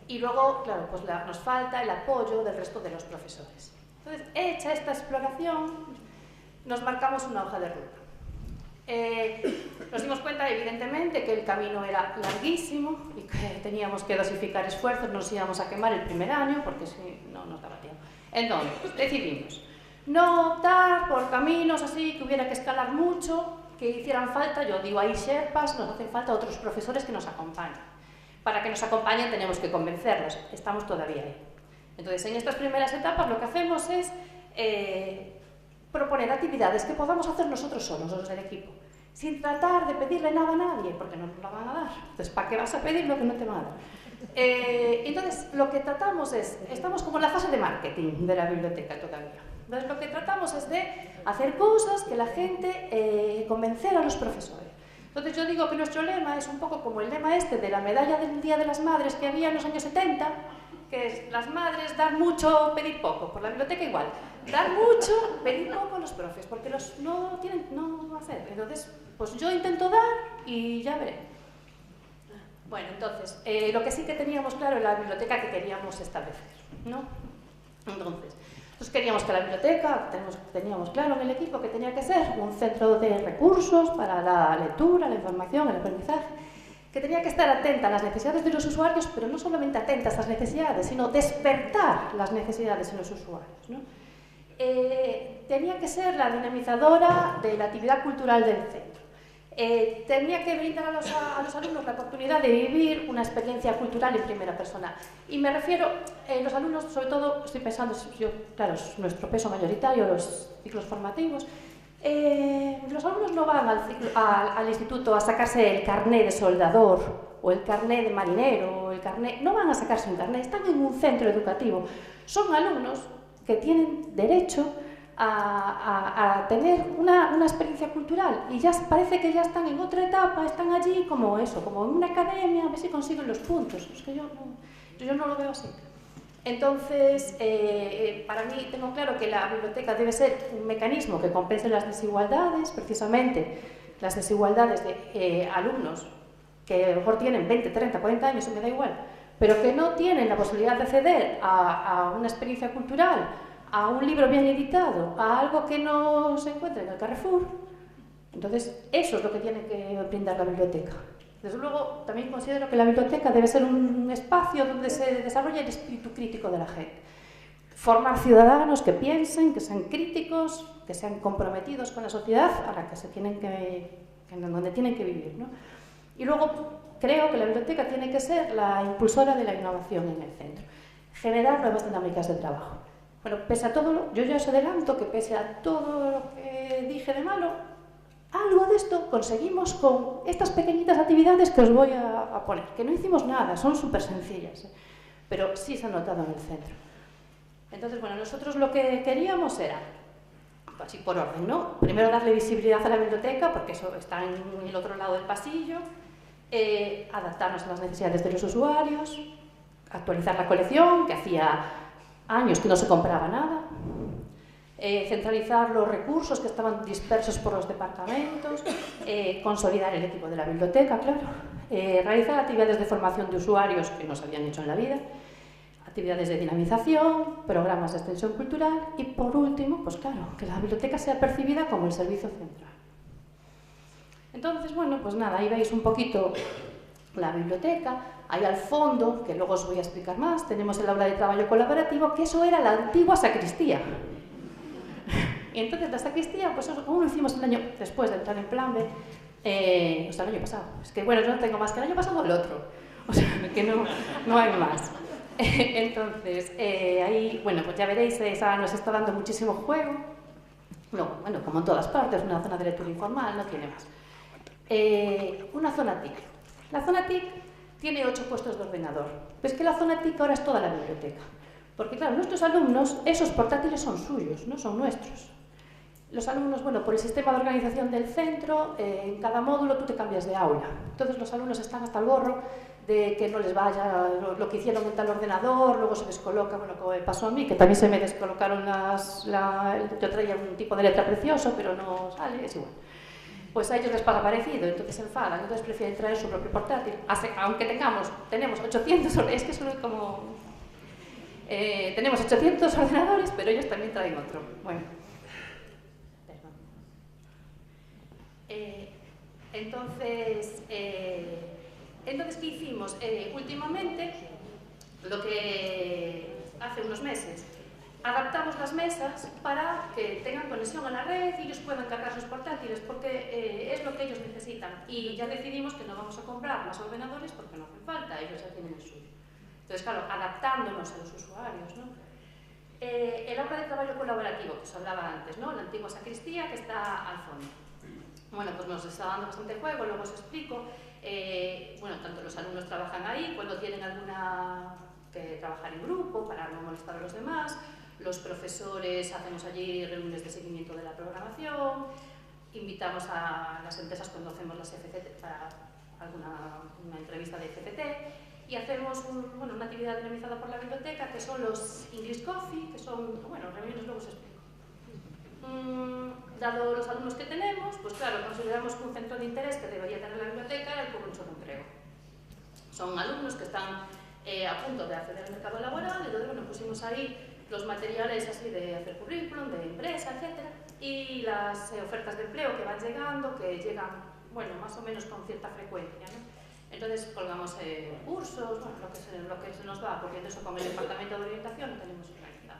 Y luego, claro, pues nos falta el apoyo del resto de los profesores. Entonces, hecha esta exploración, nos marcamos una hoja de ruta. Nos dimos cuenta, evidentemente, que el camino era larguísimo y que teníamos que dosificar esfuerzos, nos íbamos a quemar el primer año, porque si no nos daba tiempo. Entonces, decidimos no optar por caminos así que hubiera que escalar mucho, que hicieran falta, yo digo, ahí sherpas, nos hacen falta otros profesores que nos acompañen. Para que nos acompañen tenemos que convencerlos, estamos todavía ahí. Entonces, en estas primeras etapas lo que hacemos es proponer actividades que podamos hacer nosotros solos, los del equipo, sin tratar de pedirle nada a nadie, porque no nos la van a dar. Entonces, ¿para qué vas a pedir lo que no te van a dar? Entonces, lo que tratamos es, estamos como en la fase de marketing de la biblioteca todavía. Entonces, lo que tratamos es de hacer cosas que la gente, convencer a los profesores. Entonces, yo digo que nuestro lema es un poco como el lema este de la medalla del Día de las Madres que había en los años 70, que es las madres dar mucho, pedir poco. Por la biblioteca igual, dar mucho, pedir poco a los profes, porque los no tienen, no hacer. Entonces, pues yo intento dar y ya veré. Bueno, entonces, lo que sí que teníamos claro era la biblioteca que queríamos establecer, ¿no? Entonces, queríamos que la biblioteca, teníamos claro en el equipo que tenía que ser un centro de recursos para la lectura, la información, el aprendizaje, que tenía que estar atenta a las necesidades de los usuarios, pero no solamente atenta a estas necesidades, sino despertar las necesidades en los usuarios, ¿no? Tenía que ser la dinamizadora de la actividad cultural del centro. tenía que brindar a los alumnos la oportunidad de vivir una experiencia cultural en primera persona. Y me refiero, los alumnos, sobre todo, estoy pensando, claro, es nuestro peso mayoritario, los ciclos formativos. Los alumnos no van al instituto a sacarse el carné de soldador o el carné de marinero, o el carné, no van a sacarse un carné, están en un centro educativo. Son alumnos que tienen derecho a tener una experiencia cultural y ya parece que ya están en otra etapa, están allí como eso, como en una academia, a ver si consiguen los puntos. Es que yo no lo veo así. Entonces, para mí tengo claro que la biblioteca debe ser un mecanismo que compense las desigualdades, precisamente las desigualdades de alumnos que a lo mejor tienen 20, 30, 40 años, eso me da igual, pero que no tienen la posibilidad de acceder a una experiencia cultural, a un libro bien editado, a algo que no se encuentra en el Carrefour. Entonces, eso es lo que tiene que brindar la biblioteca. Desde luego, también considero que la biblioteca debe ser un espacio donde se desarrolle el espíritu crítico de la gente. Formar ciudadanos que piensen, que sean críticos, que sean comprometidos con la sociedad a la que donde tienen que vivir, ¿no? Y luego, creo que la biblioteca tiene que ser la impulsora de la innovación en el centro. Generar nuevas dinámicas de trabajo. Bueno, pese a todo, yo ya os adelanto que pese a todo lo que dije de malo, algo de esto conseguimos con estas pequeñitas actividades que os voy a poner, que no hicimos nada, son súper sencillas, pero sí se han notado en el centro. Entonces, bueno, nosotros lo que queríamos era, así por orden, ¿no? Primero darle visibilidad a la biblioteca, porque eso está en el otro lado del pasillo, adaptarnos a las necesidades de los usuarios, actualizar la colección, que hacía años que no se compraba nada, centralizar los recursos que estaban dispersos por los departamentos, consolidar el equipo de la biblioteca, claro, realizar actividades de formación de usuarios que no se habían hecho en la vida, actividades de dinamización, programas de extensión cultural y, por último, pues claro, que la biblioteca sea percibida como el servicio central. Entonces, bueno, pues nada, ahí veis un poquito la biblioteca. Ahí al fondo, que luego os voy a explicar más, tenemos el aula de trabajo colaborativo, que eso era la antigua sacristía. Y entonces la sacristía, pues eso, como lo hicimos el año después de entrar en Plan B, o sea, el año pasado. Es que, bueno, yo no tengo más que el año pasado o el otro. O sea, que no hay más. Entonces, ahí, bueno, pues ya veréis, esa nos está dando muchísimo juego. No, bueno, como en todas partes, una zona de lectura informal, no tiene más. Una zona TIC. La zona TIC tiene 8 puestos de ordenador. Pues que la zona TIC ahora es toda la biblioteca. Porque, claro, nuestros alumnos, esos portátiles son suyos, no son nuestros. Los alumnos, bueno, por el sistema de organización del centro, en cada módulo tú te cambias de aula. Entonces los alumnos están hasta el gorro de que no les vaya lo que hicieron en tal ordenador, luego se descoloca, bueno, como me pasó a mí, que también se me descolocaron yo traía un tipo de letra precioso, pero no sale, es igual. Pues a ellos les pasa parecido, entonces se enfadan, entonces prefieren traer su propio portátil. Aunque tenemos 800, es que es como... tenemos 800 ordenadores, pero ellos también traen otro. Bueno. Entonces, ¿qué hicimos? Últimamente, lo que hace unos meses, adaptamos las mesas para que tengan conexión a la red y ellos puedan cargar sus portátiles, porque es lo que ellos necesitan. Y ya decidimos que no vamos a comprar más ordenadores porque no hacen falta, ellos ya tienen el suyo. Entonces, claro, adaptándonos a los usuarios, ¿no? El aula de trabajo colaborativo, que os hablaba antes, ¿no? La antigua sacristía que está al fondo. Bueno, pues nos está dando bastante juego, luego os explico. Bueno, tanto los alumnos trabajan ahí, cuando tienen alguna que trabajar en grupo para no molestar a los demás, los profesores hacemos allí reuniones de seguimiento de la programación, invitamos a las empresas cuando hacemos las FCT para una entrevista de FCT y hacemos una actividad dinamizada por la biblioteca que son los English Coffee, que son, bueno, reuniones luego os explico. Dado los alumnos que tenemos, pues claro, consideramos que un centro de interés que debería tener la biblioteca era el currículum de empleo. Son alumnos que están a punto de acceder al mercado laboral, entonces bueno, pusimos ahí los materiales así de hacer currículum, de empresa, etc. Y las ofertas de empleo que van llegando, que llegan, bueno, más o menos con cierta frecuencia, ¿no? Entonces colgamos cursos, bueno, lo que se nos va, porque eso con el departamento de orientación lo tenemos organizado.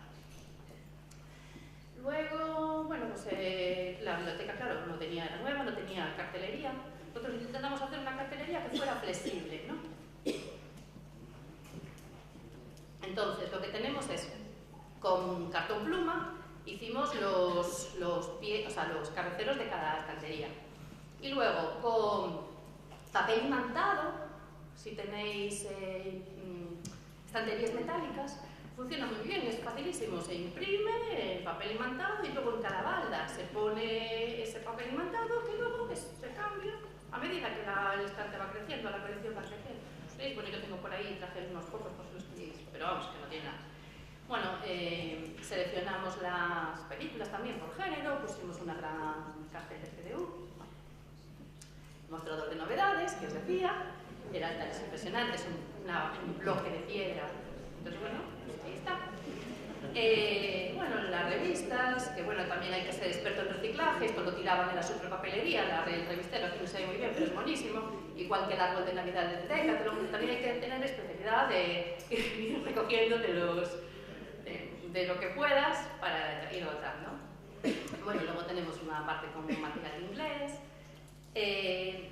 Luego, bueno, pues la biblioteca, claro, no tenía, era nueva, no tenía cartelería. Nosotros intentamos hacer una cartelería que fuera flexible, ¿no? Entonces, lo que tenemos es, con cartón pluma, hicimos los cabeceros de cada estantería. Y luego, con papel imantado, si tenéis estanterías metálicas, funciona muy bien, es facilísimo. Se imprime el papel imantado y luego en cada balda se pone ese papel imantado que luego se cambia a medida que el estante va creciendo, la colección va creciendo. ¿Veis? Bueno, yo tengo por ahí, traje unos pocos por si los queréis, pero vamos, que no tiene nada. Bueno, seleccionamos las películas también por género, pusimos una gran cartel de CDU, mostrador de novedades, que os decía, es impresionante, es un bloque de piedra. Entonces, bueno, pues ahí está. Bueno, las revistas, que bueno, también hay que ser experto en reciclaje, esto lo tiraban en la superpapelería, el revistero aquí no se ve muy bien, pero es buenísimo, igual que el árbol de Navidad de Decathlon, también hay que tener especialidad de ir recogiendo de lo que puedas para ir votando. Bueno, luego tenemos una parte con material de inglés. El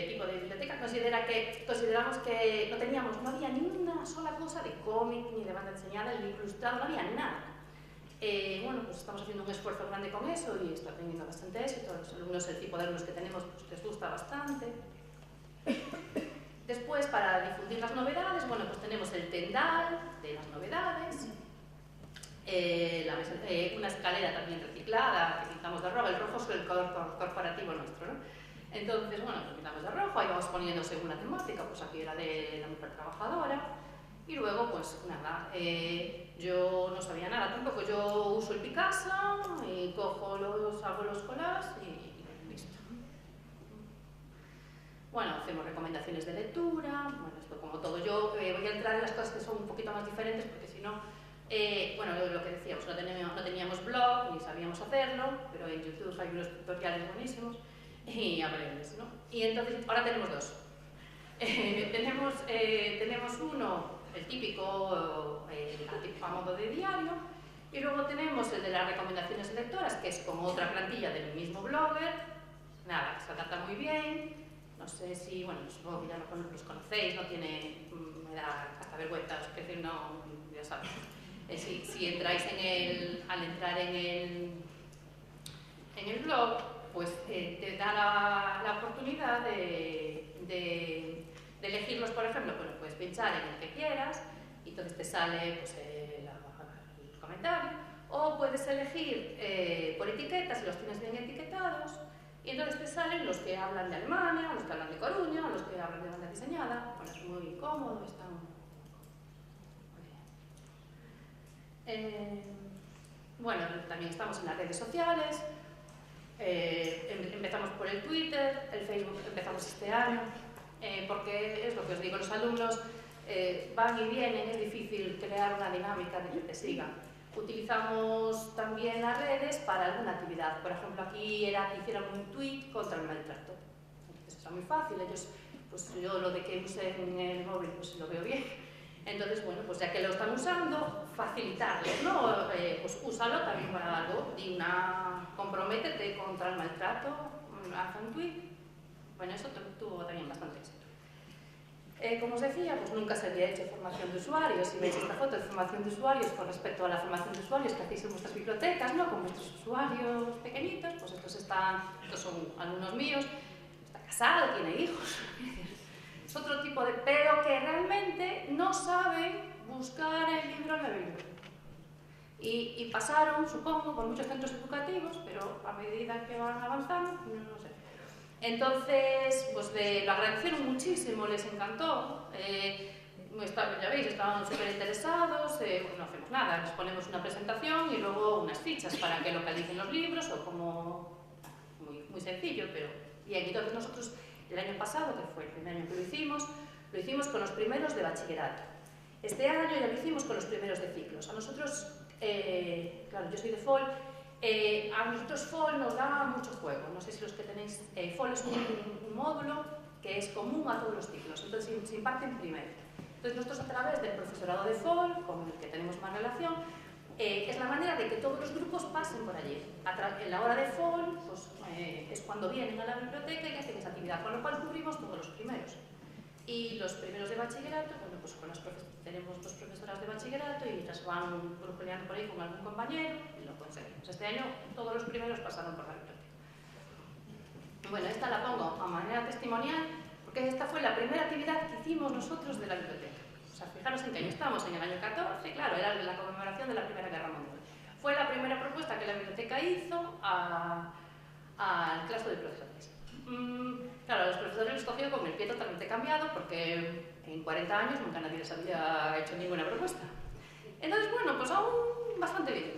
equipo de biblioteca consideramos que no había ni una sola cosa de cómic, ni de banda enseñada, ni ilustrado, no había nada. Bueno, pues estamos haciendo un esfuerzo grande con eso y está teniendo bastante éxito. Los alumnos, el tipo de alumnos que tenemos, pues les gusta bastante. Después, para difundir las novedades, bueno, pues tenemos el tendal de las novedades, una escalera también reciclada que pintamos de rojo. El rojo es el color corporativo nuestro, ¿no? Entonces, bueno, lo pintamos de rojo, ahí vamos poniendo según la temática, pues aquí era de la mujer trabajadora. Y luego, pues nada, yo no sabía nada tampoco, yo uso el Picasso y hago los collages y listo. Bueno, hacemos recomendaciones de lectura, bueno, esto como todo. Yo voy a entrar en las cosas que son un poquito más diferentes porque si no, bueno, lo que decíamos, no teníamos blog ni sabíamos hacerlo, pero en YouTube hay unos tutoriales buenísimos y aprendes, ¿no? Y entonces, ahora tenemos dos. Tenemos uno, el típico a modo de diario, y luego tenemos el de las recomendaciones lectoras, que es como otra plantilla del mismo blogger. Nada, se adapta muy bien. No sé si, bueno, supongo que ya los conocéis, no tiene, me da hasta vergüenza, es decir, no, ya sabéis. Si entráis al entrar en el blog, pues te da la oportunidad de elegirlos, por ejemplo, bueno, puedes pinchar en el que quieras y entonces te sale pues, el comentario, o puedes elegir por etiquetas, si los tienes bien etiquetados, y entonces te salen los que hablan de Alemania, los que hablan de Coruña, los que hablan de banda diseñada. Bueno, es muy cómodo, está muy bien. Bueno, también estamos en las redes sociales. Empezamos por el Twitter, el Facebook empezamos este año, porque es lo que os digo, los alumnos van y vienen, es difícil crear una dinámica de que te sigan. Utilizamos también las redes para alguna actividad. Por ejemplo, aquí era que hicieran un tweet contra el maltrato. Entonces está muy fácil, ellos, pues yo lo de que usen el móvil pues lo veo bien. Entonces, bueno, pues ya que lo están usando, facilitarles, ¿no? Pues úsalo también para algo. Comprométete contra el maltrato, haz un tweet. Bueno, eso tuvo también bastante éxito. Como os decía, pues nunca se había hecho formación de usuarios. Si veis esta foto de formación de usuarios con respecto a la formación de usuarios que hacéis en vuestras bibliotecas, ¿no? Con vuestros usuarios pequeñitos, pues estos son alumnos míos, está casado, tiene hijos. Es otro tipo de... pero que realmente no saben buscar el libro en la biblioteca. Y pasaron, supongo, por muchos centros educativos, pero a medida que van avanzando, no sé. Entonces, pues lo agradecieron muchísimo, les encantó. Ya veis, estaban súper interesados, no hacemos nada, les ponemos una presentación y luego unas fichas para que localicen los libros, o como muy sencillo, pero bien. Entonces nosotros, el año pasado, que fue el primer año que lo hicimos con los primeros de bachillerato. Este año ya lo hicimos con los primeros de ciclos. A nosotros, claro, yo soy de FOL, a nosotros FOL nos da mucho juego. No sé si los que tenéis, FOL es un módulo que es común a todos los ciclos, entonces se imparte en primero. Entonces nosotros, a través del profesorado de FOL, con el que tenemos más relación, es la manera de que todos los grupos pasen por allí. En la hora de fall, pues, es cuando vienen a la biblioteca y hacen esa actividad, con lo cual cubrimos todos los primeros. Y los primeros de bachillerato, bueno, pues tenemos dos profesoras de bachillerato y las van brujuleando por ahí con algún compañero y lo conseguimos. Este año todos los primeros pasaron por la biblioteca. Bueno, esta la pongo a manera testimonial porque esta fue la primera actividad que hicimos nosotros de la biblioteca. O sea, fijaros en qué año estamos, en el año 14, claro, era la conmemoración de la Primera Guerra Mundial. Fue la primera propuesta que la biblioteca hizo al claustro de profesores. Claro, los profesores les cogió con el pie totalmente cambiado porque en 40 años nunca nadie les había hecho ninguna propuesta. Entonces, bueno, pues aún bastante bien.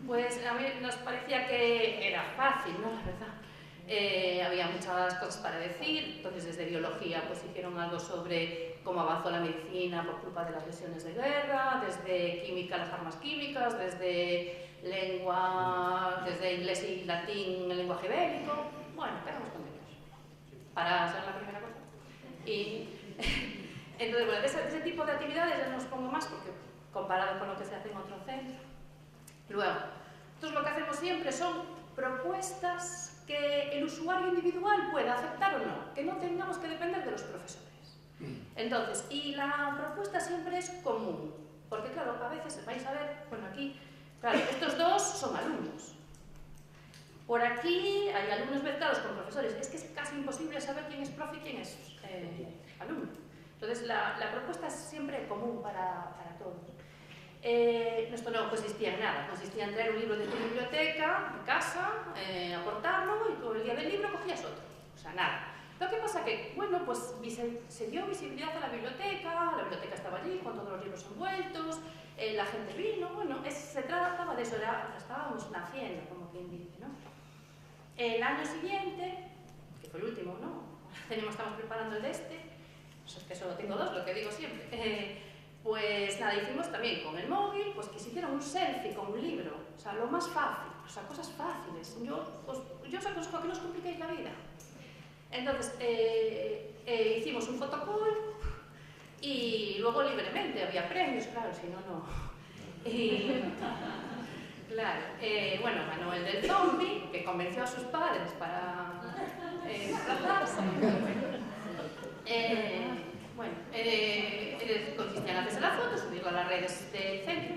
Pues a mí nos parecía que era fácil, ¿no? La verdad. Había muchas cosas para decir, entonces desde biología pues hicieron algo sobre cómo avanzó la medicina por culpa de las lesiones de guerra, desde química las armas químicas, desde lengua, desde inglés y latín el lenguaje bélico. Bueno, quedamos contentos para hacer la primera cosa. Y entonces, bueno, de ese tipo de actividades ya no os pongo más porque comparado con lo que se hace en otro centro. Luego, nosotros lo que hacemos siempre son propuestas que el usuario individual pueda aceptar o no, que no tengamos que depender de los profesores. Entonces, y la propuesta siempre es común, porque claro, a veces vais a ver, bueno, aquí, claro, estos dos son alumnos. Por aquí hay alumnos mezclados con profesores, es que es casi imposible saber quién es profe y quién es alumno. Entonces, la propuesta es siempre común para todos. Esto no consistía en nada, consistía en traer un libro de tu biblioteca, de casa, aportarlo y todo el día del libro cogías otro. O sea, nada. Lo que pasa que, bueno, pues se dio visibilidad a la biblioteca estaba allí con todos los libros envueltos, la gente vino, bueno, se trataba de eso, estábamos naciendo, como quien dice, ¿no? El año siguiente, que fue el último, ¿no? Estamos preparando el de este, pues es que solo tengo dos, lo que digo siempre. Pues nada, hicimos también con el móvil, pues que se hiciera un selfie con un libro, o sea, lo más fácil, o sea, cosas fáciles. Yo os aconsejo que no os compliquéis la vida. Entonces, hicimos un fotocall y luego libremente, había premios, claro, si no, no. Y, claro, bueno, ganó el del zombie, que convenció a sus padres para disfrazarse. Bueno, consistía en hacerse la foto, subirla a las redes del centro.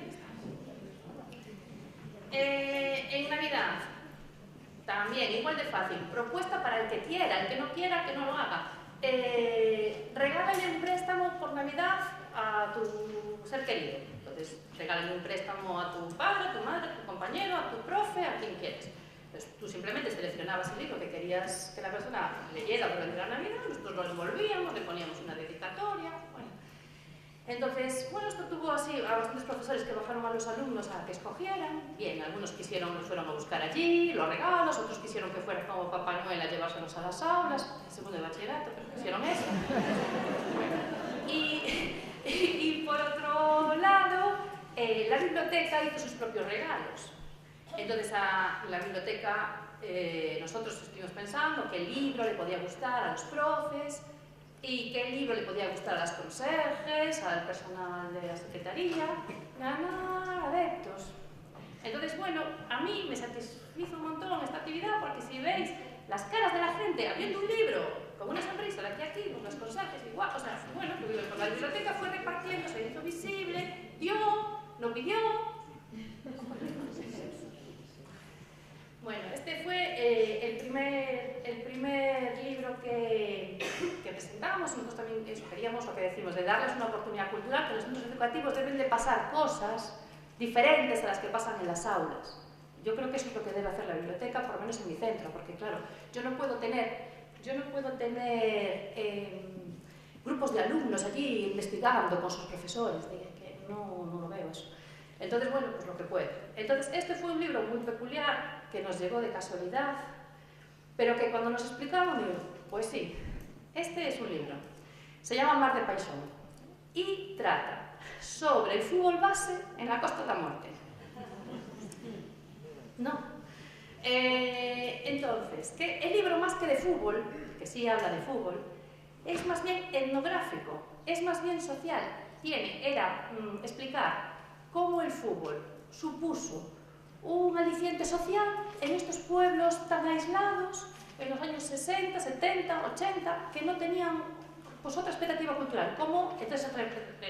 En Navidad, también igual de fácil, propuesta para el que quiera, el que no quiera, que no lo haga. Regálale un préstamo por Navidad a tu ser querido. Entonces, regálale un préstamo a tu padre, a tu madre, a tu compañero, a tu profe, a quien quieras. Entonces, tú simplemente seleccionabas el libro que querías que la persona leyera durante la Navidad, nosotros lo envolvíamos, le poníamos una dedicatoria, bueno. Entonces, bueno, esto tuvo así a bastantes profesores que bajaron a los alumnos a que escogieran. Bien, algunos fueron a buscar allí los regalos, otros quisieron que fuera como Papá Noel a llevárselos a las aulas, el segundo de bachillerato, pero hicieron eso. Y por otro lado, la biblioteca hizo sus propios regalos. Entonces, a la biblioteca, nosotros estuvimos pensando qué libro le podía gustar a los profes y qué libro le podía gustar a las conserjes, al personal de la secretaría, ganar adeptos. Entonces, bueno, a mí me satisfizo un montón esta actividad porque si veis las caras de la gente abriendo un libro con una sonrisa de aquí a aquí, pues las conserjes igual, o sea, bueno, pues la biblioteca fue repartiendo, se hizo visible, dio, no pidió. Bueno, este fue el primer libro que presentamos. Nosotros también sugeríamos lo que decimos, de darles una oportunidad cultural, que los centros educativos deben de pasar cosas diferentes a las que pasan en las aulas. Yo creo que eso es lo que debe hacer la biblioteca, por lo menos en mi centro, porque claro, yo no puedo tener grupos de alumnos allí investigando con sus profesores, que no lo veo eso. Entonces, bueno, pues lo que puedo. Entonces, este fue un libro muy peculiar que nos llegó de casualidad, pero que cuando nos explicaron, digo, pues sí, este es un libro. Se llama Mar de Paixón y trata sobre el fútbol base en la Costa da Morte. No. Entonces, que el libro más que de fútbol, que sí habla de fútbol, es más bien etnográfico, es más bien social. Era explicar cómo el fútbol supuso un aliciente social en estos pueblos tan aislados en los años 60, 70, 80, que no tenían pues, otra expectativa cultural. Cómo, entonces,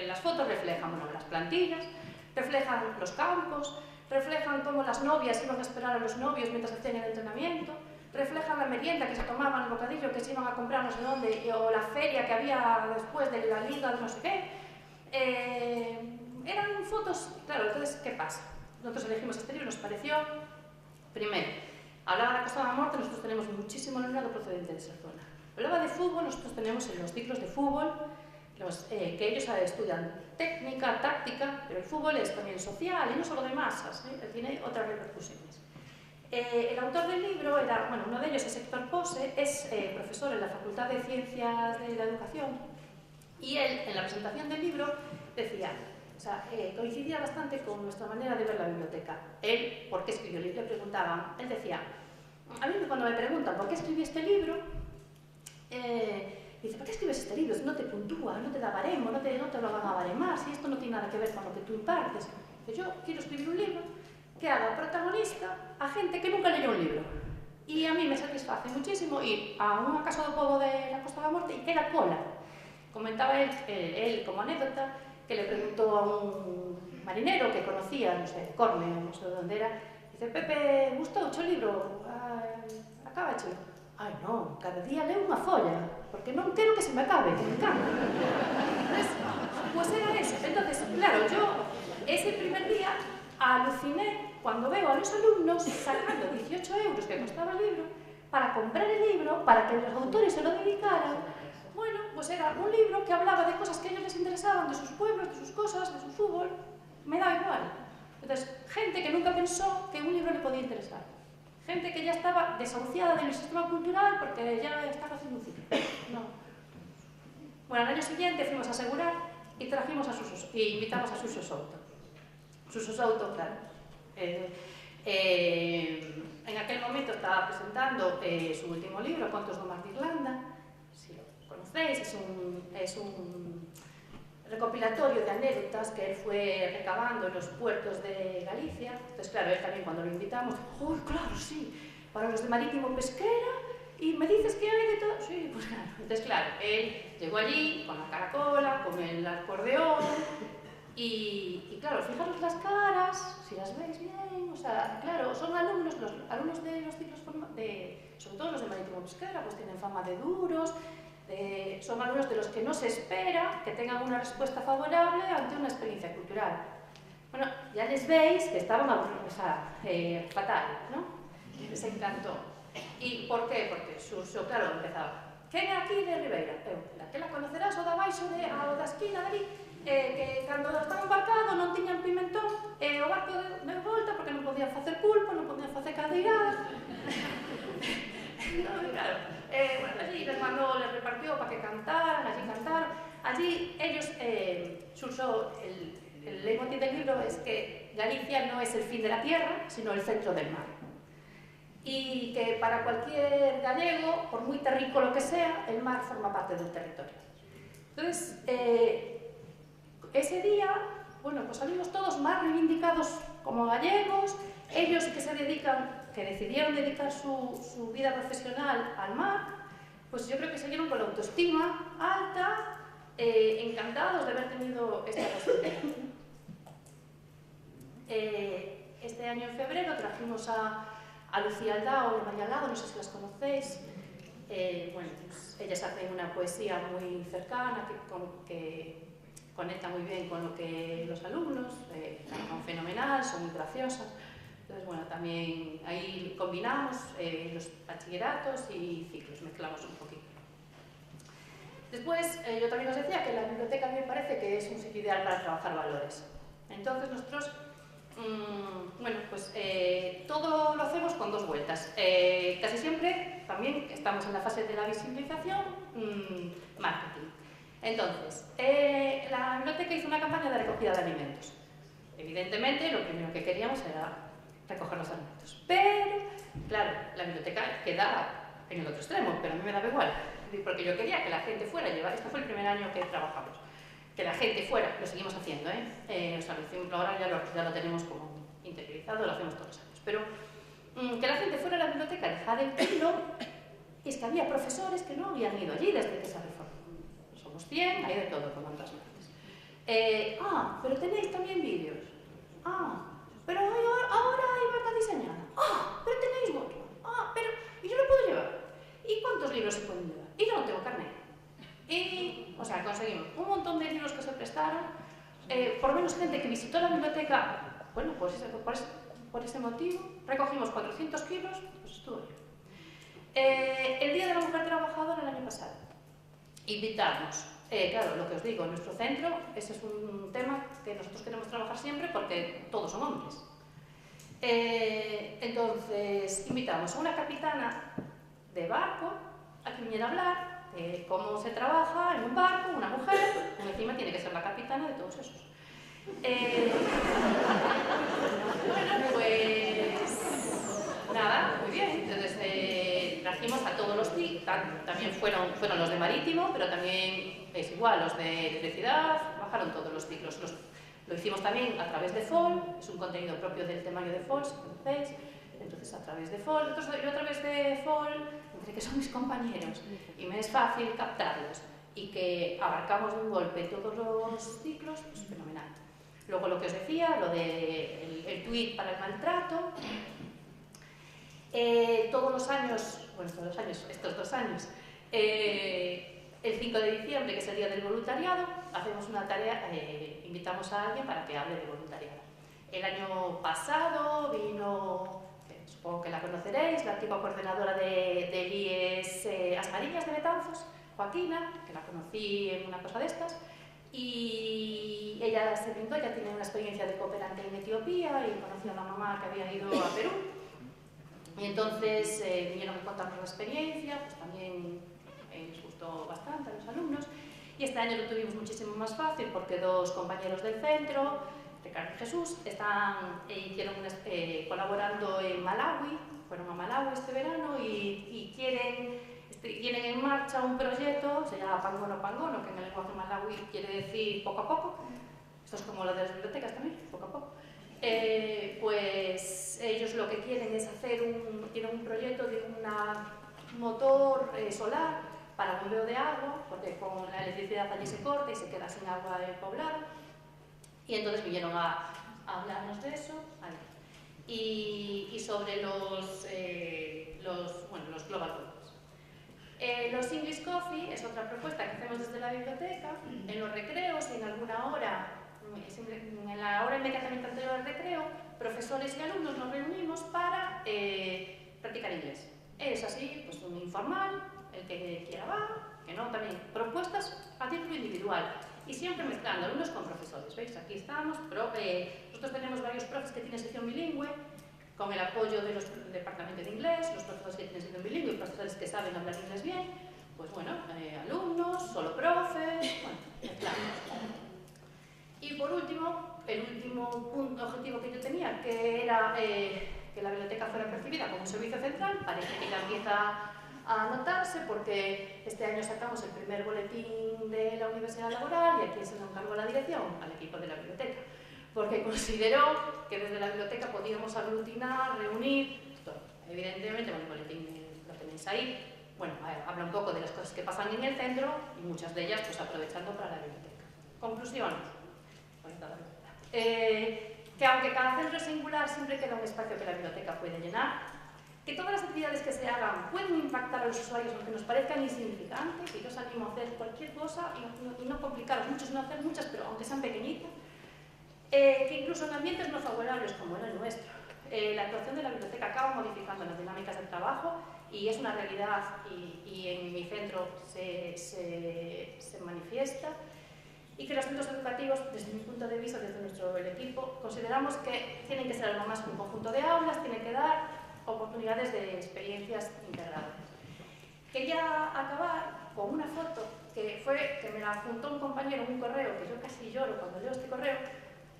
las fotos reflejan bueno, las plantillas, reflejan los campos, reflejan cómo las novias iban a esperar a los novios mientras hacían el entrenamiento, reflejan la merienda que se tomaban, el bocadillo que se iban a comprar no sé dónde, o la feria que había después de la liga de no sé qué. Eran fotos, claro, entonces, ¿qué pasa? Nosotros elegimos este libro, nos pareció, primero, hablaba de la Costa da Morte, nosotros tenemos muchísimo alumnado procedente de esa zona. Hablaba de fútbol, nosotros tenemos en los ciclos de fútbol, que ellos estudian técnica, táctica, pero el fútbol es también social y no solo de masas, tiene otras repercusiones. El autor del libro era, bueno, uno de ellos es Héctor Pose, es profesor en la Facultad de Ciencias de la Educación, y él, en la presentación del libro, decía, o sea, coincidía bastante con nuestra manera de ver la biblioteca. Él, ¿por qué escribió el libro? Le preguntaban, él decía, a mí cuando me preguntan por qué escribí este libro, dice, ¿por qué escribes este libro? Si no te puntúa, no te da baremo, no te lo van a baremar, si esto no tiene nada que ver con lo que tú impartes. Yo quiero escribir un libro que haga protagonista a gente que nunca leyó un libro. Y a mí me satisface muchísimo ir a una casa de pobo de la Costa da Morte y que era cola. Comentaba él como anécdota, que le preguntó a un marinero que conocía, no sé, Corme, no sé dónde era, dice, Pepe, gustou o libro? Acábachelo. Ai, non, cada día leo unha folla, porque non quero que se me acabe, que me encanta. Pues era eso. Entonces, claro, yo ese primer día aluciné cuando veo a los alumnos sacando 18 euros que costaba el libro para comprar el libro, para que los autores se lo dedicaran. Bueno, pues era un libro que hablaba de cosas que a ellos les interesaban, de sus pueblos, de sus cosas, de su fútbol, me da igual. Entonces, gente que nunca pensó que un libro le podía interesar. Gente que ya estaba desahuciada del sistema cultural porque ya estaba haciendo un ciclo. No. Bueno, al año siguiente fuimos a asegurar y trajimos a Suso, y invitamos a Suso Souto. Suso Souto, claro. En aquel momento estaba presentando su último libro, Contos do Mar de Irlanda. Si lo conocéis, es un recopilatorio de anécdotas que él fue recabando en los puertos de Galicia. Entonces, claro, él también cuando lo invitamos, ¡oh, claro, sí! Para los de Marítimo Pesquera, y me dices que hay de todo. Sí, pues claro. Entonces, claro, él llegó allí con la caracola, con el acordeón, y claro, fijaros las caras, si las veis bien, o sea, claro, son alumnos, los alumnos de los ciclos, sobre todo los de Marítimo Pesquera, pues tienen fama de duros. Son alumnos de los que no se espera que tengan una respuesta favorable ante una experiencia cultural. Bueno, ya les veis que estaban fatal, ¿no? Les encantó. ¿Y por qué? Porque Suso, claro, empezaba. Quen é aquí de Ribeira? Que la conocerás o da baixo da esquina de ali, que cando estaban embarcados non tiñan pimentón, o barco de volta porque non podían facer pulpo, non podían facer caldeirada. No, claro. Bueno, allí les mandó, les repartió para que cantaran, allí cantaron. Allí ellos, el leitmotiv del libro es que Galicia no es el fin de la tierra, sino el centro del mar. Y que para cualquier gallego, por muy terrícola que sea, el mar forma parte del territorio. Entonces, ese día, bueno, pues salimos todos más reivindicados como gallegos, ellos que decidieron dedicar su vida profesional al mar, pues yo creo que salieron con la autoestima alta, encantados de haber tenido esta posibilidad. Este año en febrero trajimos a Lucía Aldao de María Lago, no sé si las conocéis. Bueno, pues ellas hacen una poesía muy cercana que conecta muy bien con lo que los alumnos, son fenomenal, son muy graciosas. Entonces, bueno, también ahí combinamos los bachilleratos y ciclos, mezclamos un poquito. Después, yo también os decía que la biblioteca a mí me parece que es un sitio ideal para trabajar valores. Entonces, nosotros, bueno, pues todo lo hacemos con dos vueltas. Casi siempre, también estamos en la fase de la visibilización, marketing. Entonces, la biblioteca hizo una campaña de recogida de alimentos. Evidentemente, lo primero que queríamos era recoger los alimentos. Pero, claro, la biblioteca queda en el otro extremo, pero a mí me daba igual, porque yo quería que la gente fuera a llevar. Este fue el primer año que trabajamos. que la gente fuera, lo seguimos haciendo, o sea, ahora ya lo tenemos como interiorizado, lo hacemos todos los años, pero que la gente fuera a la biblioteca, dejar el libro, y es que había profesores que no habían ido allí desde que se reformó. Somos 100, hay de todo, como otras veces. Pero tenéis también vídeos. Pero ahora hay banda diseñada. Pero tenéis Wordman. Pero ¿y yo lo puedo llevar? ¿Y cuántos libros se pueden llevar? Y yo no tengo carnet. O sea, conseguimos un montón de libros que se prestaron, por lo menos gente que visitó la biblioteca, bueno, por ese motivo, recogimos 400 kilos, pues estuvo bien. El Día de la Mujer Trabajadora el año pasado, invitamos, claro, lo que os digo, en nuestro centro, ese es un tema que nosotros queremos trabajar siempre porque todos son hombres. Entonces, invitamos a una capitana de barco a que viniera a hablar de cómo se trabaja en un barco, una mujer, y encima tiene que ser la capitana de todos esos. Bueno, pues nada, muy bien. Entonces trajimos a todos los ciclos, también fueron los de marítimo, pero también es igual, los de electricidad, bajaron todos los ciclos. Lo hicimos también a través de FOL, es un contenido propio del temario de FOL, si conocéis. Entonces a través de FOL, entonces yo a través de FOL, entre que son mis compañeros y me es fácil captarlos y que abarcamos de un golpe todos los ciclos, pues fenomenal. Luego lo que os decía, lo del tuit para el maltrato. Todos los años, estos 2 años, el 5 de diciembre, que es el Día del Voluntariado, hacemos una tarea, invitamos a alguien para que hable de voluntariado. El año pasado vino, supongo que la conoceréis, la antigua coordinadora del IES Asmariñas de Betanzos, Joaquina, que la conocí en una cosa de estas, y ella se brindó, ella tiene una experiencia de cooperante en Etiopía y conoció a una mamá que había ido a Perú. Y entonces vinieron a contarnos la experiencia, pues también les gustó bastante a los alumnos. Y este año lo tuvimos muchísimo más fácil porque 2 compañeros del centro, Ricardo y Jesús, están colaborando en Malawi, fueron a Malawi este verano y tienen en marcha un proyecto, se llama Pangono Pangono, que en el lenguaje malawi quiere decir poco a poco. Esto es como lo de las bibliotecas también, poco a poco. Pues ellos lo que quieren es tienen un proyecto de un motor solar para bombeo de agua, porque con la electricidad allí se corta y se queda sin agua el poblado. Y entonces vinieron a hablarnos de eso. Vale. Y sobre los Global Goals. Los English Coffee es otra propuesta que hacemos desde la biblioteca. En los recreos y en alguna hora, en la hora inmediatamente anterior al recreo, profesores y alumnos nos reunimos para practicar inglés. Es así, pues un informal, el que quiera va, que no, también propuestas a título individual y siempre mezclando alumnos con profesores. ¿Veis? Aquí estamos, nosotros tenemos varios profes que tienen sección bilingüe, con el apoyo de los departamentos de inglés, los profesores que tienen sección bilingüe y profesores que saben hablar inglés bien, pues bueno, alumnos, solo profes, bueno, mezclamos. Y por último, el último objetivo que yo tenía, que era que la biblioteca fuera percibida como un servicio central, parece que ya empieza a notarse porque este año sacamos el primer boletín de la Universidad Laboral y aquí se lo encargó la dirección, al equipo de la biblioteca, porque consideró que desde la biblioteca podíamos aglutinar, reunir, todo. Evidentemente, bueno, el boletín lo tenéis ahí, bueno, habla un poco de las cosas que pasan en el centro y muchas de ellas pues aprovechando para la biblioteca. Conclusiones. Que aunque cada centro es singular, siempre queda un espacio que la biblioteca puede llenar, que todas las actividades que se hagan pueden impactar a los usuarios aunque nos parezcan insignificantes, y yo os animo a hacer cualquier cosa y no complicaros mucho, sino hacer muchas, pero aunque sean pequeñitas, que incluso en ambientes no favorables como era el nuestro, la actuación de la biblioteca acaba modificando las dinámicas del trabajo y es una realidad y en mi centro se manifiesta. Y que los centros educativos, desde mi punto de vista, desde nuestro equipo, consideramos que tienen que ser algo más que un conjunto de aulas, tienen que dar oportunidades de experiencias integradas. Quería acabar con una foto que me la apuntó un compañero en un correo, que yo casi lloro cuando leo este correo.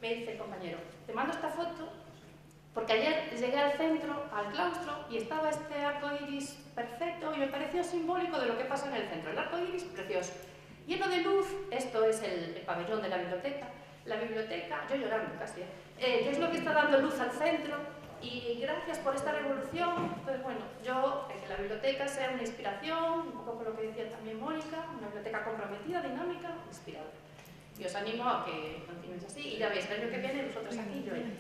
Me dice el compañero, te mando esta foto porque ayer llegué al centro, al claustro, y estaba este arco iris perfecto y me pareció simbólico de lo que pasa en el centro. El arco iris precioso. Lleno de luz, esto es el pabellón de la biblioteca. La biblioteca, yo llorando casi, que es lo que está dando luz al centro, y gracias por esta revolución, pues bueno, yo, que la biblioteca sea una inspiración, un poco por lo que decía también Mónica, una biblioteca comprometida, dinámica, inspiradora. Y os animo a que continuéis así, y ya veis, el año que viene vosotros aquí y yo allí.